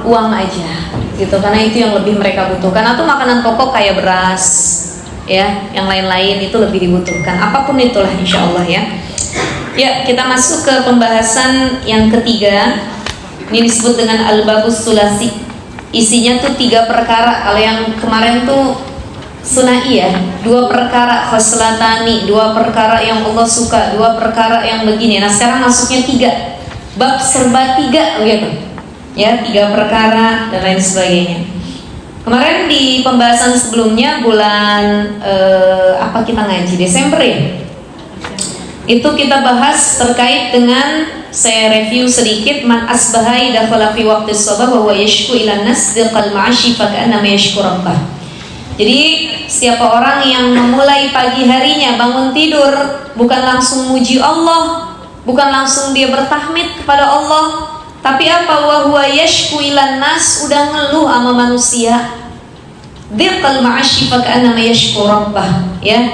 uang aja gitu, karena itu yang lebih mereka butuhkan. Atau makanan pokok kayak beras ya, yang lain-lain itu lebih dibutuhkan. Apapun itulah insya Allah ya. Ya, kita masuk ke pembahasan yang ketiga. Ini disebut dengan al-babus sulasi. Isinya tuh 3 perkara. Kalau yang kemarin tuh sunai ya, 2 perkara khoslatani, 2 perkara yang Allah suka, 2 perkara yang begini. Nah sekarang masuknya 3, bab serba 3 gitu ya, 3 perkara dan lain sebagainya. Kemarin di pembahasan sebelumnya bulan apa kita ngaji, Desember ya, itu kita bahas terkait dengan, saya review sedikit, man asbahai dakhala fi waqti sabah wa huwa yashku ila nas diqal ma'ashi fa ka'anna yashku rabbah. Jadi siapa orang yang memulai pagi harinya bangun tidur bukan langsung muji Allah, bukan langsung dia bertahmid kepada Allah, tapi apa, wa huwa yashku ila nas, udah ngeluh sama manusia, diqal ma'ashi fa ka'anna yashku rabbah ya.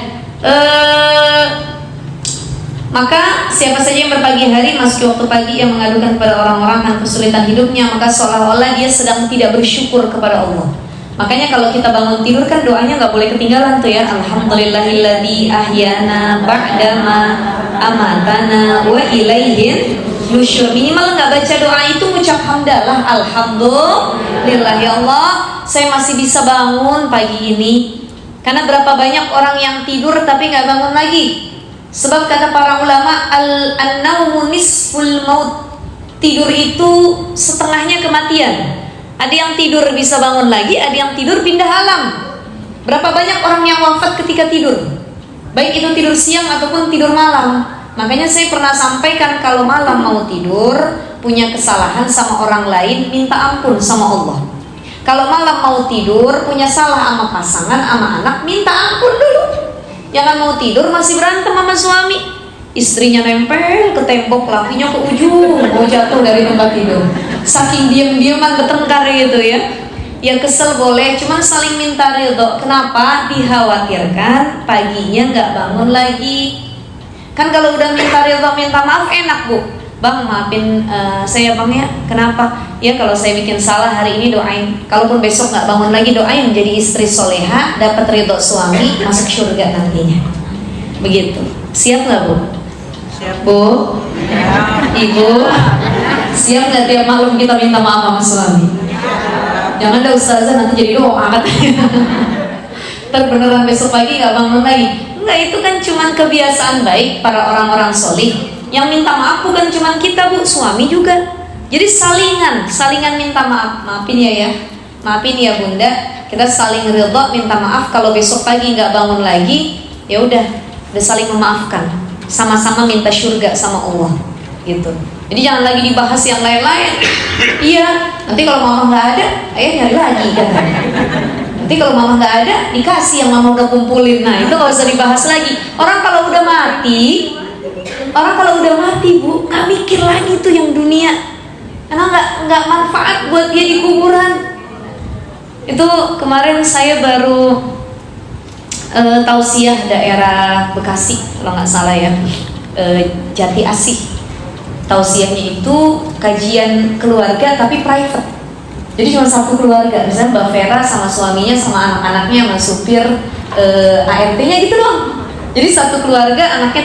Maka siapa saja yang berpagi hari masuk waktu pagi yang mengadukan kepada orang-orang akan kesulitan hidupnya, maka seolah-olah dia sedang tidak bersyukur kepada Allah. Makanya kalau kita bangun tidur kan doanya nggak boleh ketinggalan tuh ya. Alhamdulillahilladzi ahyana ba'dama amatana wa ilaihin nusyur. Minimal nggak baca doa itu ngucap hamdalah, alhamdulillah ya Allah saya masih bisa bangun pagi ini. Karena berapa banyak orang yang tidur tapi nggak bangun lagi. Sebab kata para ulama, an-naumu nisful maut, tidur itu setengahnya kematian. Ada yang tidur bisa bangun lagi, ada yang tidur pindah alam. Berapa banyak orang yang wafat ketika tidur, baik itu tidur siang ataupun tidur malam. Makanya saya pernah sampaikan, kalau malam mau tidur, punya kesalahan sama orang lain, minta ampun sama Allah. Kalau malam mau tidur, punya salah sama pasangan, sama anak, minta ampun dulu. Jangan mau tidur masih berantem sama suami, istrinya nempel ke tembok, lakinya ke ujung, mau jatuh dari tempat tidur. Saking diam-diaman bertengkar gitu ya. Ya kesel boleh, cuman saling minta ridho. Kenapa? Dikhawatirkan paginya nggak bangun lagi. Kan kalau udah minta ridho, minta maaf enak bu. Bang maafin saya bang ya. Kenapa? Ya kalau saya bikin salah hari ini doain. Kalaupun besok nggak bangun lagi, doain jadi istri soleha, dapat ridho suami, masuk surga nantinya. Begitu. Siap nggak bu? Siap Bu? ya. Ibu? Siap nggak tiap malam kita minta maaf sama suami? Jangan ada ustazah nanti jadi doa katanya. Ntar beneran besok pagi nggak bangun lagi. Enggak, itu kan cuman kebiasaan baik para orang-orang solih. Yang minta maaf bukan cuma kita bu, suami juga. Jadi salingan minta maaf. Maafin ya, maafin ya bunda. Kita saling ridho, minta maaf. Kalau besok pagi nggak bangun lagi, ya udah saling memaafkan. Sama-sama minta surga sama Allah, gitu. Jadi jangan lagi dibahas yang lain-lain. Iya, nanti kalau mama nggak ada, ayah nyari lagi kan. Nanti kalau mama nggak ada, dikasih yang mama udah kumpulin. Nah itu nggak usah dibahas lagi. Orang kalau udah mati bu, nggak mikir lagi tuh yang dunia, karena nggak manfaat buat dia di kuburan. Itu kemarin saya baru tausiah daerah Bekasi kalau nggak salah ya, Jati Asih. Tausiahnya itu kajian keluarga tapi private. Jadi cuma satu keluarga, misalnya Mbak Vera sama suaminya sama anak-anaknya sama supir ART-nya gitu doang. Jadi satu keluarga, anaknya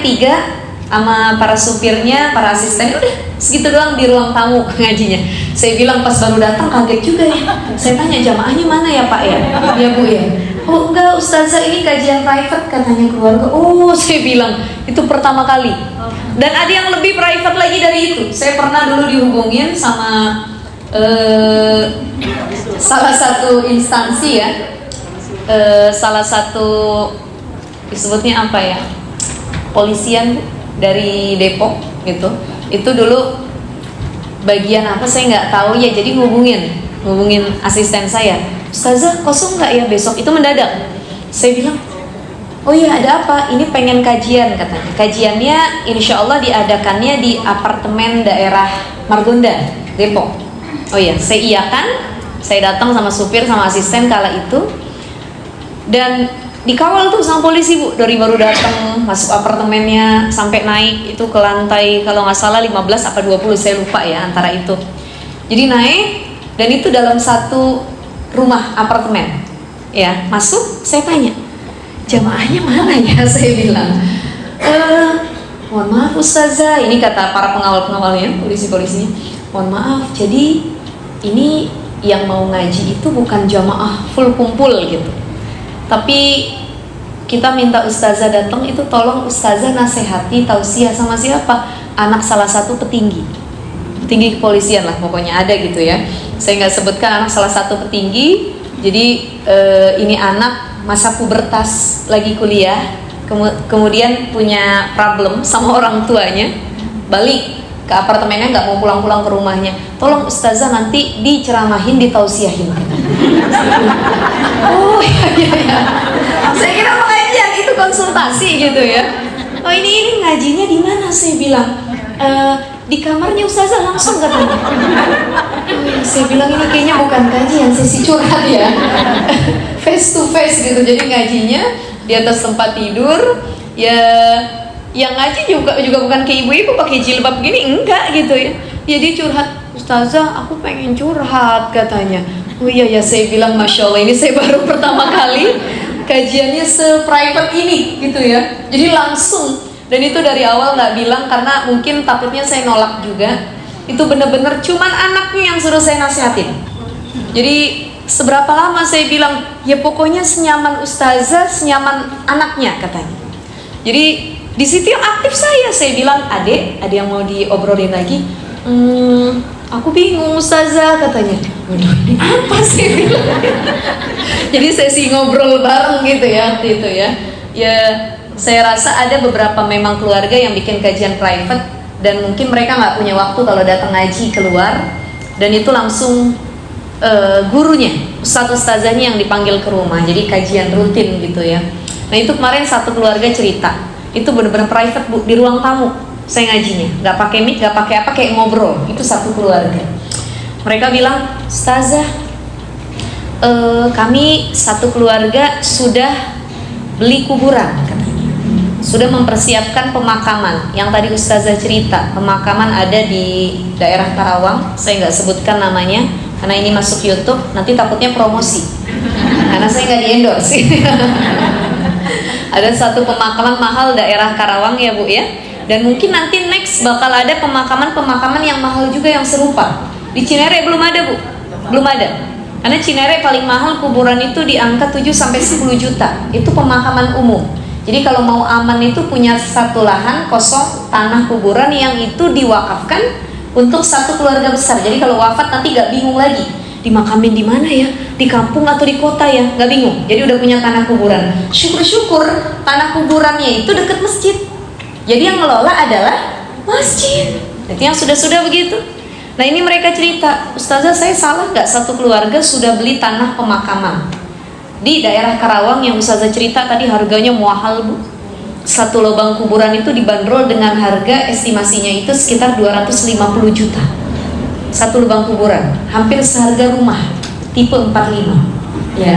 3 sama para supirnya, para asisten, udah segitu doang di ruang tamu ngajinya. Saya bilang pas baru datang kaget juga ya. Saya tanya jamaahnya mana ya Pak ya? Ya Bu ya. Oh enggak ustazah, ini kajian private katanya keluarga. Oh saya bilang itu pertama kali. Dan ada yang lebih private lagi dari itu. Saya pernah dulu dihubungin sama salah satu instansi ya, salah satu disebutnya apa ya, polisian dari Depok gitu. Itu dulu bagian apa saya nggak tahu ya, jadi ngubungin asisten saya, ustazah kosong nggak ya besok, itu mendadak. Saya bilang oh iya ada apa, ini pengen kajian katanya. Kajiannya insya Allah diadakannya di apartemen daerah Margonda Depok. Oh iya, saya iakan, saya datang sama supir sama asisten kala itu, dan dikawal tuh sama polisi bu, dari baru datang masuk apartemennya sampai naik itu ke lantai kalau nggak salah 15 apa 20 saya lupa ya antara itu. Jadi naik Dan itu dalam satu rumah apartemen. Ya, masuk, saya tanya, jamaahnya mana ya? Saya bilang, mohon maaf Ustazah, ini kata para pengawal-pengawalnya, polisi-polisinya, mohon maaf, jadi ini yang mau ngaji itu bukan jamaah full kumpul gitu, tapi kita minta Ustazah datang, itu tolong Ustazah nasihati, tausiah sama siapa? Anak salah satu petinggi kepolisian lah pokoknya, ada gitu ya. Saya nggak sebutkan anak salah satu petinggi. Jadi ini anak masa pubertas, lagi kuliah, kemudian punya problem sama orang tuanya, balik ke apartemennya, nggak mau pulang-pulang ke rumahnya. Tolong Ustazah nanti diceramahin, ditausiahin. Oh iya. Saya kira pengajian itu konsultasi gitu ya. Oh ini ngajinya di mana? Saya bilang di kamarnya Ustazah langsung katanya. Oh ya, saya bilang ini kayaknya bukan kajian, sesi curhat ya. Face to face gitu. Jadi ngajinya di atas tempat tidur ya. Yang ngaji juga bukan kayak ibu-ibu pakai jilbab gini, enggak gitu ya. Jadi curhat, Ustazah aku pengen curhat katanya. Oh iya ya, saya bilang Masya Allah, ini saya baru pertama kali kajiannya se-private ini gitu ya. Jadi langsung, dan itu dari awal nggak bilang karena mungkin takutnya saya nolak juga. Itu bener-bener cuman anaknya yang suruh saya nasihatin. Jadi seberapa lama saya bilang, ya pokoknya senyaman Ustazah, senyaman anaknya katanya. Jadi di situ yang aktif saya bilang, adek, ada yang mau diobrolin lagi? Aku bingung Ustazah katanya. Waduh, ini apa saya bilang? Jadi sesi ngobrol bareng gitu ya waktu itu ya. Ya saya rasa ada beberapa memang keluarga yang bikin kajian private dan mungkin mereka nggak punya waktu kalau datang ngaji keluar, dan itu langsung gurunya, ustazahnya yang dipanggil ke rumah. Jadi kajian rutin gitu ya. Nah itu kemarin satu keluarga cerita, itu benar-benar private Bu, di ruang tamu saya ngajinya, nggak pakai mic, nggak pakai apa, kayak ngobrol. Itu satu keluarga. Mereka bilang, Ustazah, kami satu keluarga sudah beli kuburan katanya, sudah mempersiapkan pemakaman. Yang tadi Ustazah cerita, pemakaman ada di daerah Karawang, saya nggak sebutkan namanya karena ini masuk YouTube, nanti takutnya promosi karena saya nggak di-endorse. Ada satu pemakaman mahal daerah Karawang ya Bu ya. Dan mungkin nanti next bakal ada pemakaman yang mahal juga yang serupa. Di Cinere belum ada Bu, belum ada. Karena Cinere paling mahal kuburan itu di angka 7-10 juta. Itu pemakaman umum. Jadi kalau mau aman itu punya satu lahan kosong tanah kuburan yang itu diwakafkan untuk satu keluarga besar. Jadi kalau wafat nanti gak bingung lagi dimakamin di mana ya, di kampung atau di kota ya, nggak bingung. Jadi udah punya tanah kuburan. Syukur-syukur tanah kuburannya itu dekat masjid. Jadi yang ngelola adalah masjid. Jadi yang sudah begitu. Nah ini mereka cerita, Ustazah saya salah nggak, satu keluarga sudah beli tanah pemakaman di daerah Karawang yang Ustazah cerita tadi, harganya mahal Bu. Satu lubang kuburan itu dibanderol dengan harga estimasinya itu sekitar 250 juta. Satu lubang kuburan, hampir seharga rumah tipe 45 ya.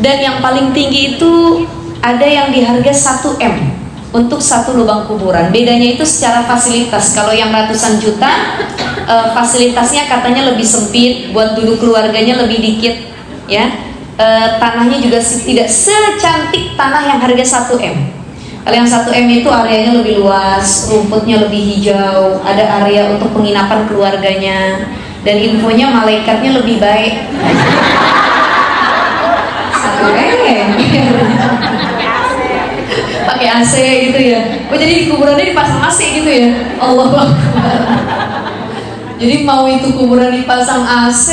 Dan yang paling tinggi itu ada yang di harga 1M untuk satu lubang kuburan. Bedanya itu secara fasilitas. Kalau yang ratusan juta fasilitasnya katanya lebih sempit, buat duduk keluarganya lebih dikit ya. Tanahnya juga tidak secantik tanah yang harga 1M. Kalau yang 1M itu areanya lebih luas, rumputnya lebih hijau, ada area untuk penginapan keluarganya, dan infonya malaikatnya lebih baik. 1M pakai AC gitu ya. Oh jadi di kuburannya dipasang AC gitu ya. Allahu Akbar. Jadi mau itu kuburan dipasang AC,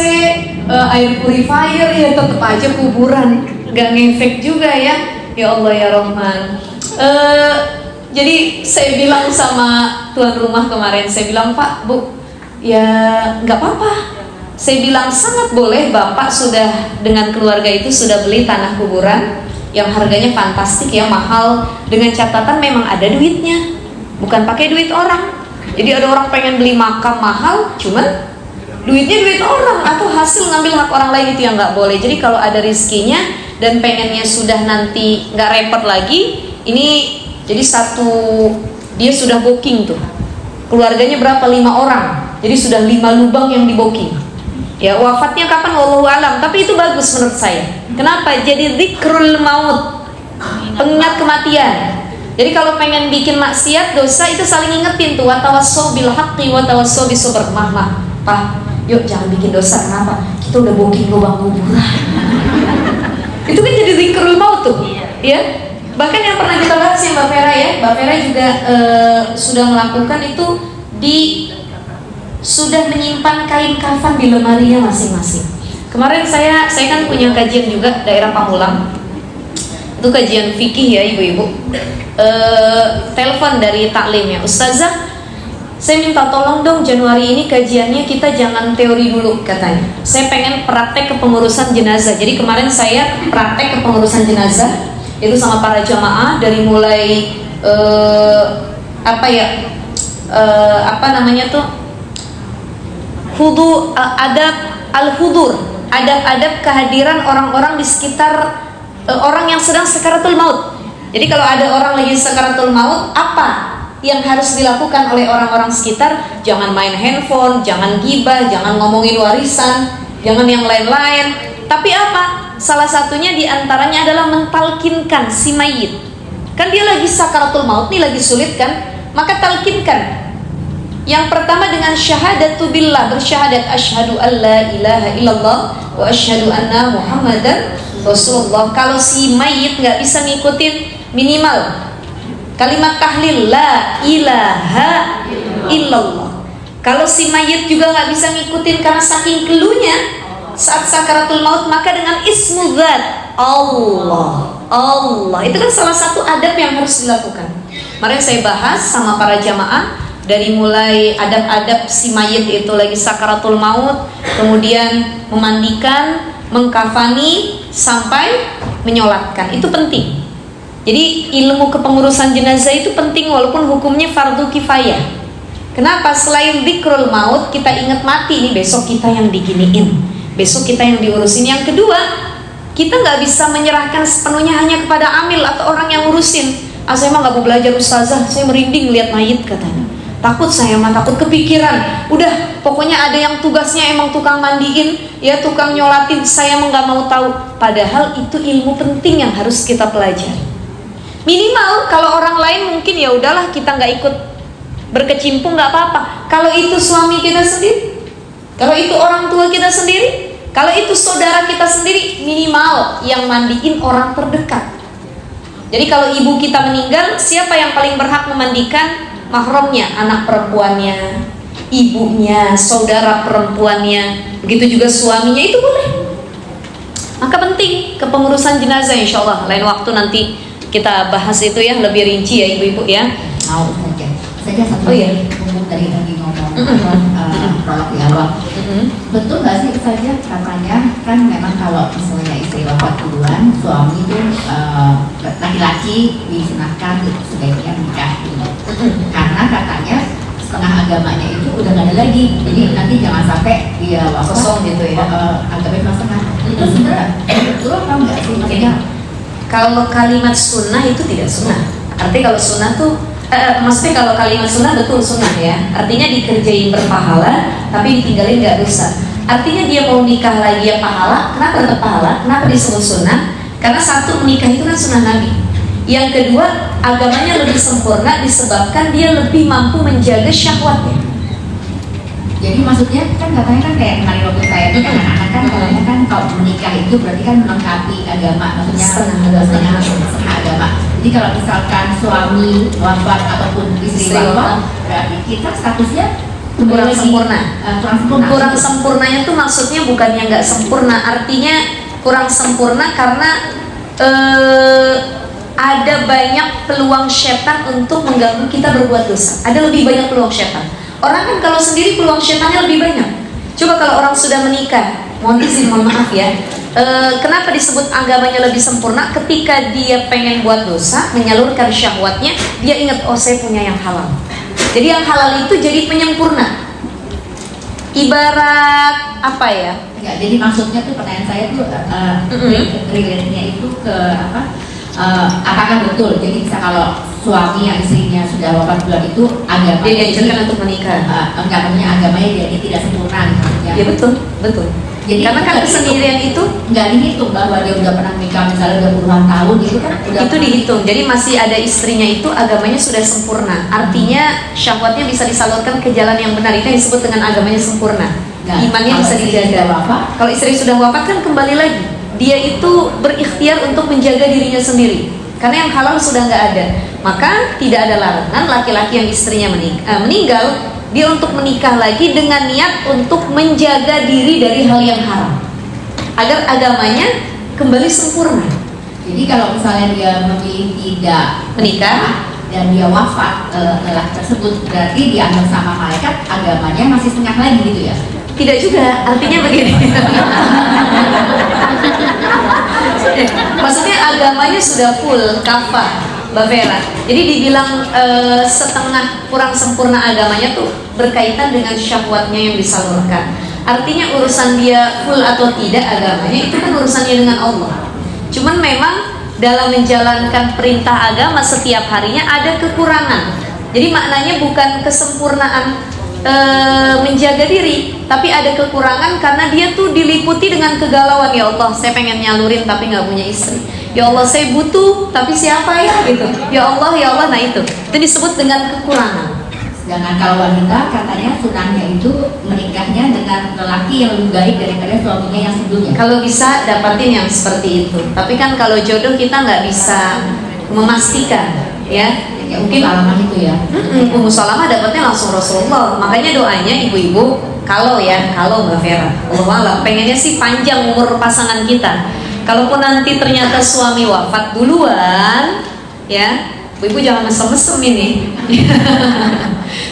air purifier ya tetap aja kuburan, nggak ngefek juga ya. Ya Allah ya Rahman. Jadi saya bilang sama tuan rumah kemarin, saya bilang Pak, Bu, ya nggak apa-apa. Saya bilang sangat boleh, Bapak sudah dengan keluarga itu sudah beli tanah kuburan yang harganya fantastik ya, mahal, dengan catatan memang ada duitnya, bukan pakai duit orang. Jadi ada orang pengen beli makam mahal, cuman duitnya duit orang atau hasil ngambil hak orang lain, itu yang nggak boleh. Jadi kalau ada rizkinya dan pengennya sudah nanti nggak repot lagi, ini jadi dia sudah booking tuh, keluarganya berapa, 5 orang, jadi sudah 5 lubang yang di booking. Ya, wafatnya kapan wallahu alam, tapi itu bagus menurut saya. Kenapa? Jadi dzikrul maut, pengingat kematian. Jadi kalau pengen bikin maksiat, dosa, itu saling ingetin tuh, watawassau bil haqqi watawassau bis sabr. Mah, Pak, yuk jangan bikin dosa. Kenapa? Kita udah booking lubang kuburan. Itu kan jadi dzikrul maut tuh. Ya. Bahkan yang pernah kita bahas ya Mbak Vera ya, Mbak Vera juga sudah melakukan itu sudah menyimpan kain kafan di lemarinya masing-masing. Kemarin saya kan punya kajian juga daerah Pamulang. Itu kajian fikih ya ibu-ibu. Telepon dari taklim ya, Ustazah, saya minta tolong dong Januari ini kajiannya kita jangan teori dulu katanya. Saya pengen praktek kepengurusan jenazah. Jadi kemarin saya praktek kepengurusan jenazah itu sama para jamaah dari mulai adab kehadiran orang-orang di sekitar orang yang sedang sakaratul maut. Jadi kalau ada orang lagi sakaratul maut, apa yang harus dilakukan oleh orang-orang sekitar? Jangan main handphone, jangan gibah, jangan ngomongin warisan, jangan yang lain-lain. Tapi apa? Salah satunya diantaranya adalah mentalkinkan si mayit. Kan dia lagi sakaratul maut nih, lagi sulit kan? Maka talkinkan. Yang pertama dengan syahadatu billah, bersyahadat asyhadu an la ilaha illallah wa asyhadu anna muhammadan rasulullah. Kalau si mayit nggak bisa ngikutin, minimal kalimat tahlil la ilaha illallah. Kalau si mayit juga nggak bisa ngikutin karena saking keluhnya saat sakaratul maut, maka dengan ismu dzat Allah. Itu kan salah satu adab yang harus dilakukan. Kemarin saya bahas sama para jamaah dari mulai adab-adab si mayit itu lagi sakaratul maut, kemudian memandikan, mengkafani sampai menyolatkan. Itu penting. Jadi ilmu kepengurusan jenazah itu penting walaupun hukumnya fardu kifayah. Kenapa? Selain dzikrul maut, kita ingat mati nih, besok kita yang diginiin, besok kita yang diurusin. Yang kedua, kita nggak bisa menyerahkan sepenuhnya hanya kepada amil atau orang yang ngurusin. Saya mah nggak mau belajar Ustazah, saya merinding lihat mayit katanya. Takut saya mah, takut kepikiran. Udah, pokoknya ada yang tugasnya emang tukang mandiin, ya tukang nyolatin. Saya mah nggak mau tahu. Padahal itu ilmu penting yang harus kita pelajari. Minimal kalau orang lain mungkin ya udahlah kita nggak ikut berkecimpung, nggak apa-apa. Kalau itu suami kita sendiri, kalau itu orang tua kita sendiri, kalau itu saudara kita sendiri, minimal yang mandiin orang terdekat. Jadi kalau ibu kita meninggal, siapa yang paling berhak memandikan? Mahramnya, anak perempuannya, ibunya, saudara perempuannya, begitu juga suaminya, itu boleh. Maka penting kepengurusan jenazah, insya Allah lain waktu nanti kita bahas itu ya lebih rinci ya ibu-ibu ya. Mau saja. Saya satu dari lagi ngomong prolog di awal. Betul nggak sih saja katanya kan memang kalau misalnya istri wafat duluan, suami itu laki-laki disunahkan sebaiknya nikah gitu. Karena katanya setengah agamanya itu udah nggak ada lagi, jadi nanti jangan sampai dia wafat kosong gitu ya. agamanya setengah. Itu sebenarnya betul apa enggak sih? Maksudnya kalau kalimat sunnah itu tidak sunnah. Artinya kalau sunnah tuh maksudnya kalau kalimat sunnah betul sunnah ya, artinya dikerjain berpahala tapi ditinggalin nggak dosa. Artinya dia mau nikah lagi ya pahala. Kenapa dapat pahala? Kenapa disebut sunnah? Karena satu, menikah itu kan sunnah Nabi. Yang kedua, agamanya lebih sempurna disebabkan dia lebih mampu menjaga syahwatnya. Jadi maksudnya kan katanya kan kayak kemarin waktu saya itu kan anak-anak kan katanya kan kalau menikah itu berarti kan melengkapi agama, maksudnya setengah agama. Jadi kalau misalkan suami wafat ataupun istri wafat, berarti kita statusnya kurang sempurna. Kurang sempurnanya tuh maksudnya bukannya nggak sempurna, artinya kurang sempurna karena ada banyak peluang setan untuk mengganggu kita berbuat dosa. Ada lebih banyak peluang setan. Orang kan kalau sendiri peluang setannya lebih banyak. Coba kalau orang sudah menikah, mohon maaf ya. Kenapa disebut agamanya lebih sempurna? Ketika dia pengen buat dosa, menyalurkan syahwatnya, dia ingat, oh saya punya yang halal. Jadi yang halal itu jadi penyempurna. Ibarat apa ya? Enggak, jadi maksudnya tuh pertanyaan saya tuh relate-nya itu ke apa? Apakah betul? Jadi bisa kalau suami yang istrinya sudah wafat duluan itu agama dia diajarkan untuk menikah. Enggak, maksudnya agamanya dia tidak sempurna gitu. Ya betul, betul. Jadi karena kan kesendirian itu nggak dihitung bahwa dia udah pernah nikah misalnya udah puluhan tahun itu kan udah itu dihitung. Jadi masih ada istrinya itu agamanya sudah sempurna. Artinya syahwatnya bisa disalurkan ke jalan yang benar. Itu yang disebut dengan agamanya sempurna. Imannya bisa dijaga. Kalau istri sudah wafat kan kembali lagi. Dia itu berikhtiar untuk menjaga dirinya sendiri. Karena yang halal sudah nggak ada. Maka tidak ada larangan laki-laki yang istrinya meninggal dia untuk menikah lagi dengan niat untuk menjaga diri dari hal yang haram agar agamanya kembali sempurna. Jadi kalau misalnya dia memilih tidak menikah dan dia wafat lelaki tersebut, berarti dianggap sama malaikat agamanya masih setengah lagi gitu ya? Tidak juga, artinya begini. Maksudnya agamanya sudah full kafah, Mbak Vera. Jadi dibilang setengah kurang sempurna agamanya tuh berkaitan dengan syahwatnya yang disalurkan. Artinya urusan dia full atau tidak agamanya itu kan urusannya dengan Allah. Cuman memang dalam menjalankan perintah agama setiap harinya ada kekurangan. Jadi maknanya bukan kesempurnaan menjaga diri, tapi ada kekurangan karena dia tuh diliputi dengan kegalauan. Ya Allah, saya pengen nyalurin tapi nggak punya istri. Ya Allah, saya butuh tapi siapa ya gitu. Ya Allah, nah itu disebut dengan kekurangan. Sedangkan kalau wanita katanya sunahnya itu menikahnya dengan lelaki yang lebih baik daripada suaminya yang sebelumnya. Kalau bisa dapatin yang seperti itu. Tapi kan kalau jodoh kita nggak bisa memastikan, ya. Ya, mungkin Salamah itu ya. Ummu Salamah dapatnya langsung Rasulullah. Makanya doanya ibu-ibu kalau Mbak Vera, Allah alam, pengennya sih panjang umur pasangan kita. Kalaupun nanti ternyata suami wafat duluan, ya, ibu jangan mesem-mesem ini.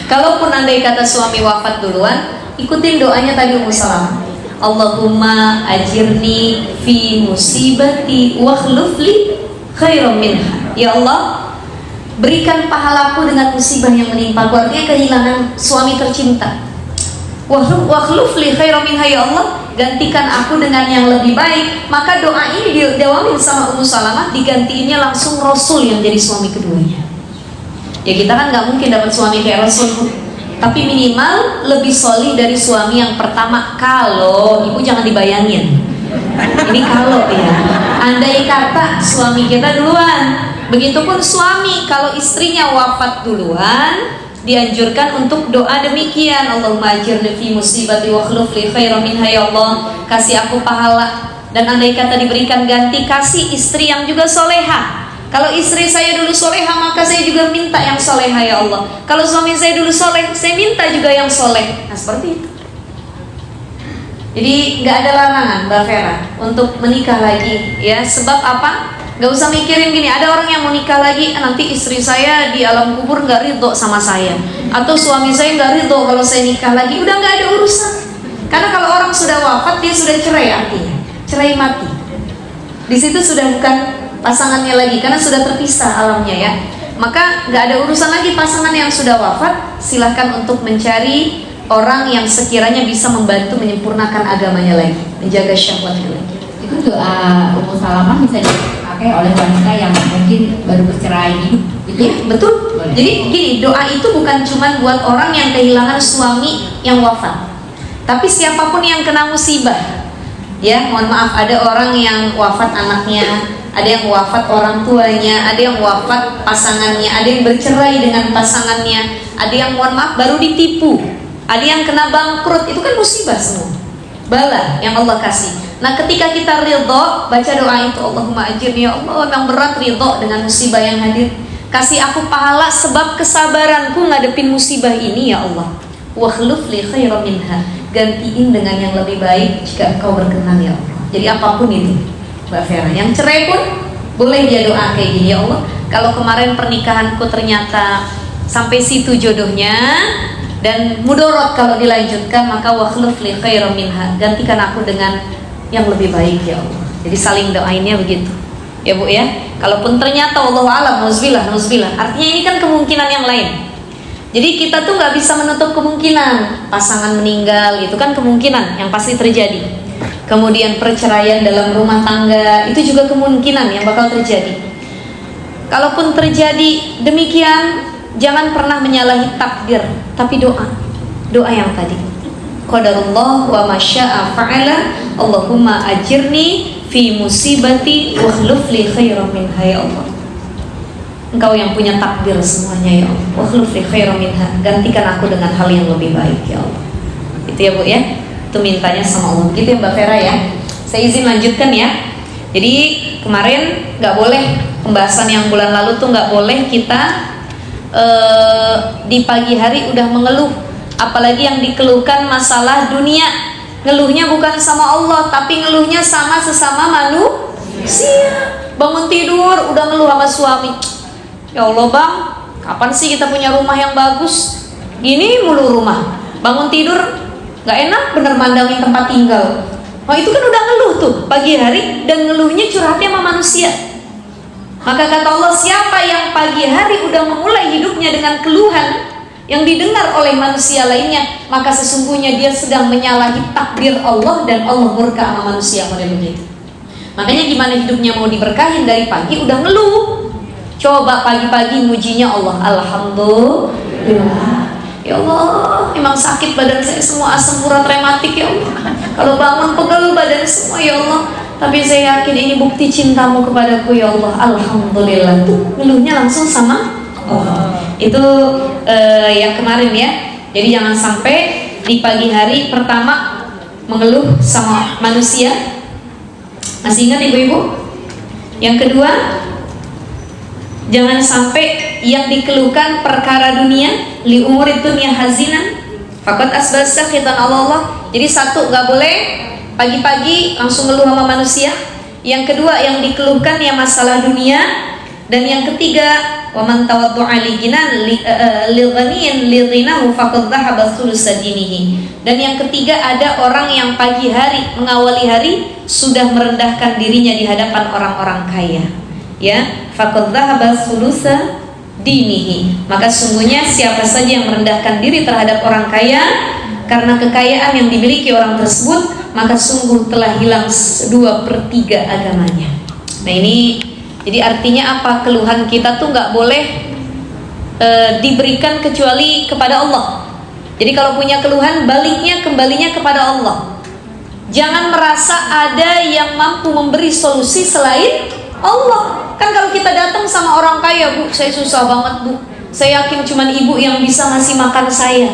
Kalaupun andai kata suami wafat duluan, ikutin doanya tadi Ummu Salamah. Allahumma ajirni fi musibati wa khlufli khairan minha. Ya Allah, berikan pahalaku dengan musibah yang menimpa. Artinya kehilangan suami tercinta. Wa khlufli khairan minha, ya Allah, gantikan aku dengan yang lebih baik. Maka doa ini didawamin sama Ummu Salamah, digantiinnya langsung Rasul yang jadi suami keduanya. Ya kita kan nggak mungkin dapat suami kayak Rasul, tapi minimal lebih solih dari suami yang pertama. Kalau ibu jangan dibayangin, ini kalau ya, andai kata suami kita duluan, begitupun suami kalau istrinya wafat duluan, dianjurkan untuk doa demikian. Allahumma ajirni fi musibati wa khlufli khairan minha, ya Allah, kasih aku pahala. Dan andai kata diberikan ganti, kasih istri yang juga soleha. Kalau istri saya dulu soleha, maka saya juga minta yang soleha, ya Allah. Kalau suami saya dulu soleh, saya minta juga yang soleh. Nah seperti itu. Jadi nggak ada larangan Mbak Vera untuk menikah lagi, ya. Sebab apa? Gak usah mikirin gini, ada orang yang mau nikah lagi, nanti istri saya di alam kubur gak ridho sama saya, atau suami saya gak ridho kalau saya nikah lagi. Udah gak ada urusan. Karena kalau orang sudah wafat, dia sudah cerai, artinya cerai mati. Di situ sudah bukan pasangannya lagi, karena sudah terpisah alamnya, ya. Maka gak ada urusan lagi pasangan yang sudah wafat. Silahkan untuk mencari orang yang sekiranya bisa membantu menyempurnakan agamanya lagi, menjaga syahwatnya lagi. Itu doa Ummu Salamah bisa dipakai oleh wanita yang mungkin baru bercerai nih, gitu ya? Betul. Boleh. Jadi gini, doa itu bukan cuma buat orang yang kehilangan suami yang wafat, tapi siapapun yang kena musibah. Ya, mohon maaf, ada orang yang wafat anaknya, ada yang wafat orang tuanya, ada yang wafat pasangannya, ada yang bercerai dengan pasangannya, ada yang mohon maaf baru ditipu, ada yang kena bangkrut. Itu kan musibah semua, bala yang Allah kasih. Nah ketika kita ridho, baca doa itu, Allahumma ajirni, ya Allah, yang berat ridho dengan musibah yang hadir, kasih aku pahala sebab kesabaranku ngadepin musibah ini, ya Allah. Wa khlufli khairan minha, gantiin dengan yang lebih baik jika engkau berkenan, ya Allah. Jadi apapun itu Mbak Vera, yang cerai pun boleh dia doa kayak gini, ya Allah, kalau kemarin pernikahanku ternyata sampai situ jodohnya dan mudorot kalau dilanjutkan, maka wa khlufli khairan minha, gantikan aku dengan yang lebih baik, ya Allah. Jadi saling doainnya begitu, ya Bu, ya. Kalaupun ternyata Allah alam, nauzubillah, artinya ini kan kemungkinan yang lain. Jadi kita tuh nggak bisa menutup kemungkinan pasangan meninggal, itu kan kemungkinan yang pasti terjadi. Kemudian perceraian dalam rumah tangga, itu juga kemungkinan yang bakal terjadi. Kalaupun terjadi demikian, jangan pernah menyalahi takdir, tapi doa yang tadi. qadarullah wa ma syaa fa'ala. Allahumma ajirni fi musibati wa akhlif li khairan minha ya Allah. Engkau yang punya takdir semuanya ya Allah. Wa akhlif li khairan minha, gantikan aku dengan hal yang lebih baik ya Allah. Itu ya Bu ya. Itu mintanya sama Allah. Gitu ya Mbak Vera ya. Saya izin lanjutkan ya. Jadi kemarin nggak boleh, pembahasan yang bulan lalu tuh nggak boleh kita di pagi hari udah mengeluh, apalagi yang dikeluhkan masalah dunia. Ngeluhnya bukan sama Allah, tapi ngeluhnya sama sesama manusia. Bangun tidur udah ngeluh sama suami, ya Allah bang, kapan sih kita punya rumah yang bagus? Gini mulu rumah. Bangun tidur nggak enak bener mandangin tempat tinggal. Oh itu kan udah ngeluh tuh pagi hari, dan ngeluhnya curhatnya sama manusia. Maka kata Allah, siapa yang pagi hari udah memulai hidupnya dengan keluhan yang didengar oleh manusia lainnya, maka sesungguhnya dia sedang menyalahi takdir Allah, dan Allah murka sama manusia model begitu. Makanya gimana hidupnya mau diberkahin dari pagi udah ngeluh. Coba pagi-pagi mujinya Allah, alhamdulillah. Ya Allah, emang sakit badan saya semua, asam urat rematik ya Allah. Kalau bangun pegel badan semua ya Allah. Tapi saya yakin ini bukti cintamu kepadaku ya Allah. Alhamdulillah. Tuh ngeluhnya langsung sama Allah. Itu yang kemarin ya. Jadi jangan sampai di pagi hari pertama mengeluh sama manusia. Masih ingat ibu-ibu? Yang kedua, jangan sampai yang dikeluhkan perkara dunia, li umurid dunia hazinan faqad asbasa khitan Allah. Jadi satu, gak boleh pagi-pagi langsung ngeluh sama manusia. Yang kedua, yang dikeluhkan ya masalah dunia. Dan yang ketiga, wa man tawaddu'a li ghinan lil ghaniyin li ghinahu faqad dhahaba thulutsa dinihi. Dan yang ketiga, ada orang yang pagi hari mengawali hari sudah merendahkan dirinya di hadapan orang-orang kaya. Ya, faqad dhahaba thulutsa dinihi. Maka sungguhnya siapa saja yang merendahkan diri terhadap orang kaya karena kekayaan yang dimiliki orang tersebut, maka sungguh telah hilang 2/3 agamanya. Nah ini jadi artinya apa? Keluhan kita tuh nggak boleh diberikan kecuali kepada Allah. Jadi kalau punya keluhan, baliknya kembalinya kepada Allah. Jangan merasa ada yang mampu memberi solusi selain Allah. Kan kalau kita datang sama orang kaya, Bu, saya susah banget Bu, saya yakin cuman ibu yang bisa ngasih makan saya,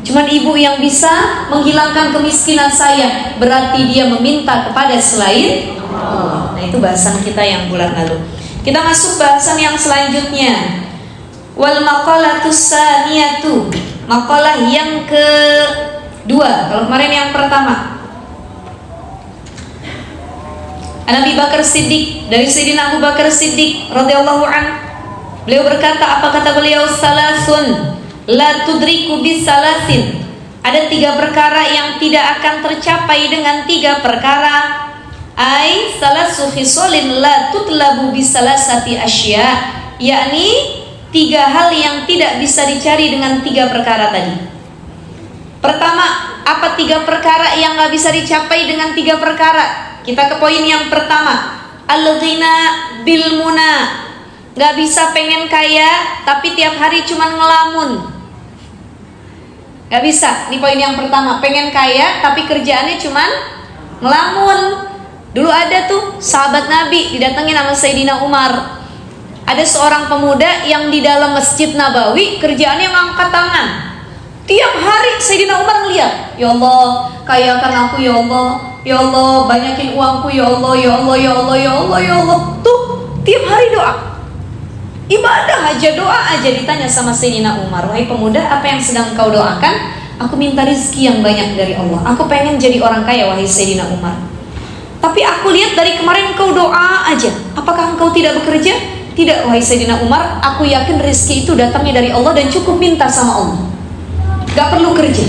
cuman ibu yang bisa menghilangkan kemiskinan saya, berarti dia meminta kepada selain Allah. Nah itu bahasan kita yang bulan lalu. Kita masuk bahasan yang selanjutnya. Wal maqalatus saniyatu, maqalah yang kedua. Kalau kemarin yang pertama, Nabi Bakar Siddiq, dari Sayyidina Abu Bakar Siddiq radhiyallahu an, beliau berkata, apa kata beliau? Salasun la tudriku bis salasin. Ada 3 perkara yang tidak akan tercapai dengan 3 perkara. Ai salasu khisalin la tutlabu bis salasati asya, yakni 3 hal yang tidak bisa dicari dengan 3 perkara tadi. Pertama, apa 3 perkara yang gak bisa dicapai dengan 3 perkara? Kita ke poin yang pertama, al-ghina bil muna. Gak bisa pengen kaya tapi tiap hari cuman ngelamun. Gak bisa. Ini poin yang pertama, pengen kaya tapi kerjaannya cuman ngelamun. Dulu ada tuh sahabat Nabi didatengin sama Sayyidina Umar. Ada seorang pemuda yang di dalam Masjid Nabawi kerjaannya ngangkat tangan. Tiap hari Sayyidina Umar ngeliat, ya Allah, kayakan aku ya Allah, ya Allah, banyakin uangku ya Allah, ya Allah, ya Allah, ya Allah, ya Allah. Tuh, tiap hari doa. Ibadah aja, doa aja. Ditanya sama Sayyidina Umar, wahai pemuda, apa yang sedang kau doakan? Aku minta rezeki yang banyak dari Allah. Aku pengen jadi orang kaya, wahai Sayyidina Umar. Tapi aku lihat dari kemarin kau doa aja. Apakah engkau tidak bekerja? Tidak, wahai Sayyidina Umar. Aku yakin rezeki itu datangnya dari Allah dan cukup minta sama Allah. Gak perlu kerja.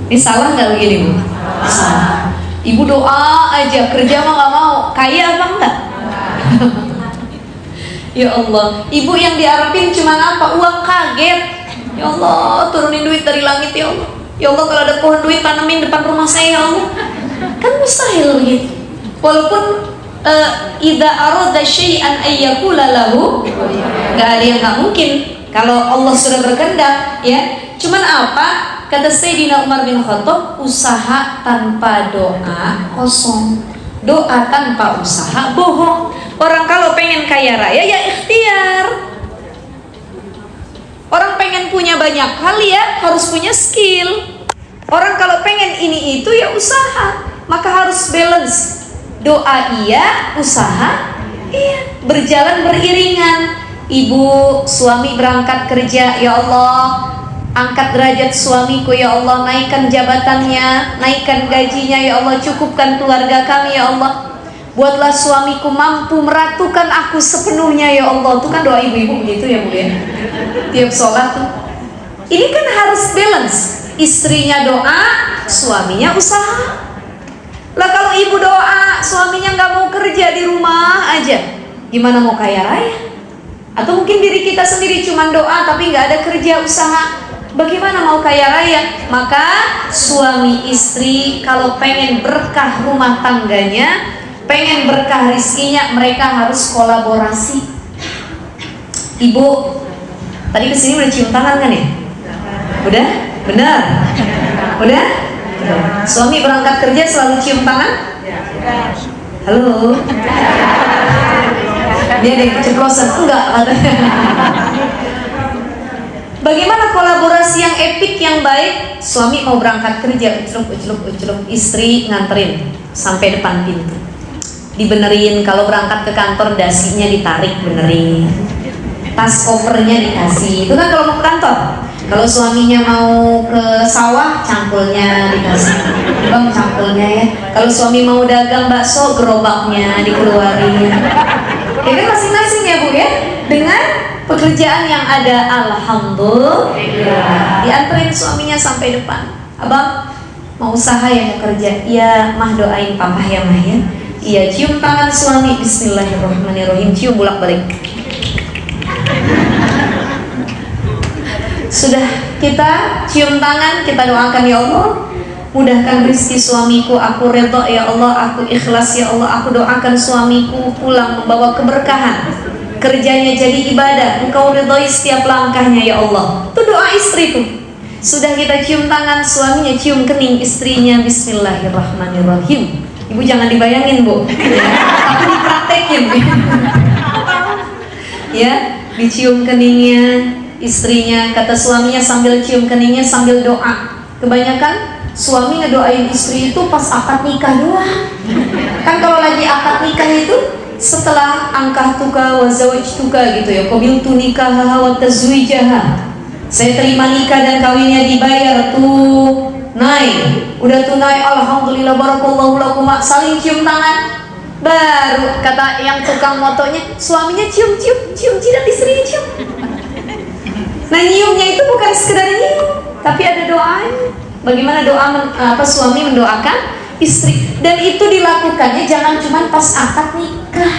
Ini salah gak begini Bu? Salah. Ibu doa aja, kerja mah gak mau. Kaya apa enggak? Ya Allah, ibu yang diharapin cuma apa? Uang kaget. Ya Allah, turunin duit dari langit ya Allah. Ya Allah, kalau ada pohon duit tanemin depan rumah saya ya Allah. Kan mustahil begitu. Walaupun idza arada syai'an ayyakula lahu, gak ada yang gak mungkin kalau Allah sudah berkehendak ya. Cuman apa? Kata Sayyidina Umar bin Khattab, usaha tanpa doa kosong, doa tanpa usaha bohong. Orang kalau pengen kaya raya ya ikhtiar. Orang pengen punya banyak hal ya harus punya skill. Orang kalau pengen ini itu ya usaha. Maka harus balance. Doa iya, usaha iya, berjalan beriringan. Ibu, suami berangkat kerja, ya Allah, angkat derajat suamiku, ya Allah, naikkan jabatannya, naikkan gajinya, ya Allah, cukupkan keluarga kami, ya Allah. Buatlah suamiku mampu meratukan aku sepenuhnya, ya Allah. Itu kan doa ibu-ibu begitu ya, Bu ya. Tiap sholat tuh. Ini kan harus balance. Istrinya doa, suaminya usaha. Lah kalau ibu doa, suaminya nggak mau kerja di rumah aja, gimana mau kaya raya? Atau mungkin diri kita sendiri cuma doa tapi nggak ada kerja usaha, bagaimana mau kaya raya? Maka suami istri kalau pengen berkah rumah tangganya, pengen berkah rizkinya, mereka harus kolaborasi. Ibu, tadi kesini udah cium tangan kan ya? Udah? Benar? Udah? Suami berangkat kerja selalu cium tangan? Halo? Dia ada yang keceplosan, enggak katanya. Bagaimana kolaborasi yang epik yang baik? Suami mau berangkat kerja, ucelup, istri nganterin sampai depan pintu, dibenerin. Kalau berangkat ke kantor dasinya ditarik, benerin. Tas kopernya dikasih. Itu kan kalau mau ke kantor. Kalau suaminya mau ke sawah, cangkulnya dikasih. Bang, cangkulnya ya. Kalau suami mau dagang bakso, gerobaknya dikeluarin. Ya kan masing-masing ya Bu ya. Dengan pekerjaan yang ada, alhamdulillah. Dianterin suaminya sampai depan. Abang, mau usaha ya, mau kerja? Iya, mah doain papa ya mah ya. Iya, cium tangan suami, bismillahirrahmanirrahim, cium bolak-balik. Sudah kita cium tangan, kita doakan, ya Allah, mudahkan rezeki suamiku, aku redha ya Allah, aku ikhlas ya Allah, aku doakan suamiku pulang membawa keberkahan, kerjanya jadi ibadah, engkau ridhoi setiap langkahnya ya Allah. Itu doa istri tuh. Sudah kita cium tangan, suaminya cium kening istrinya, bismillahirrahmanirrahim. Ibu jangan dibayangin Bu, tapi dipraktekin. Ya, dicium keningnya istrinya, kata suaminya sambil cium keningnya sambil doa. Kebanyakan suami ngedoain istri itu pas akad nikah doang. Kan kalau lagi akad nikah itu setelah angkah tuka wa zawajtuka gitu ya, qabiltu nikahaha wa tazwijaha, saya terima nikah dan kawinnya dibayar tunai, udah tunai, alhamdulillah, barakallahu lakum, saling cium tangan. Baru kata yang tukang motonya, suaminya cium jidat istrinya cium. Nah nyiumnya itu bukan sekedar nyium, tapi ada doanya. Bagaimana doa suami mendoakan istri, dan itu dilakukannya jangan cuma pas akad nikah,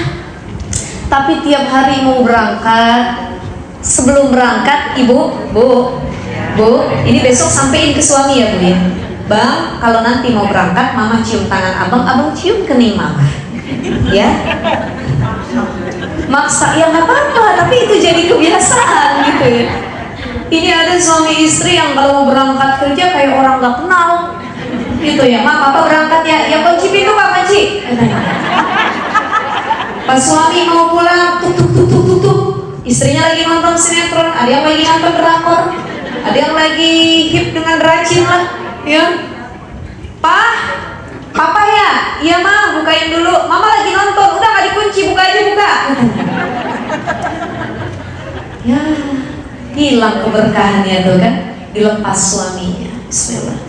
tapi tiap hari mau berangkat. Sebelum berangkat, ibu, bu, ini besok sampein ke suami ya Bu ya. Bang, kalau nanti mau berangkat, mama cium tangan abang, abang cium kening mama, ya. Maksa ya nggak apa-apa, tapi itu jadi kebiasaan gitu ya. Ini ada suami istri yang kalau mau berangkat kerja kayak orang nggak kenal gitu ya. Ma, papa berangkat ya, ya kunci pintu Pak Panci. Pas suami mau pulang, tutup. Istrinya lagi nonton sinetron, ada yang lagi nonton drakor, ada yang lagi hip dengan rajin lah, ya. Papa ya, iya Ma, bukain dulu. Mama lagi nonton, udah nggak dikunci, buka aja buka. Ya. Hilang keberkahannya tuh kan, dilepas suaminya. Bismillah.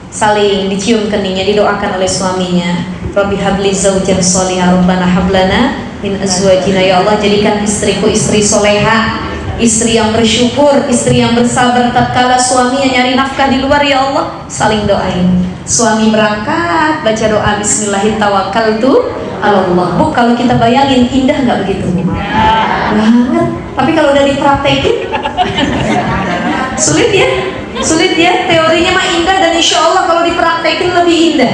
Saling dicium keningnya, didoakan oleh suaminya. Rabbi habli zaujan sholiha, rabbana hablana min azwajina, ya Allah jadikan istriku istri soleha, istri yang bersyukur, istri yang bersabar tatkala suaminya nyari nafkah di luar, ya Allah. Saling doain. Suami berangkat, baca doa bismillahirrahmanirrahim, Allah. Bu, kalau kita bayangin indah nggak begitu? Banget. Tapi kalau udah dipraktekin sulit ya. Teorinya mah indah, dan insya Allah kalau dipraktekin lebih indah.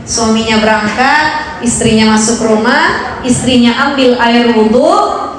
Suaminya berangkat, istrinya masuk rumah, istrinya ambil air wudhu,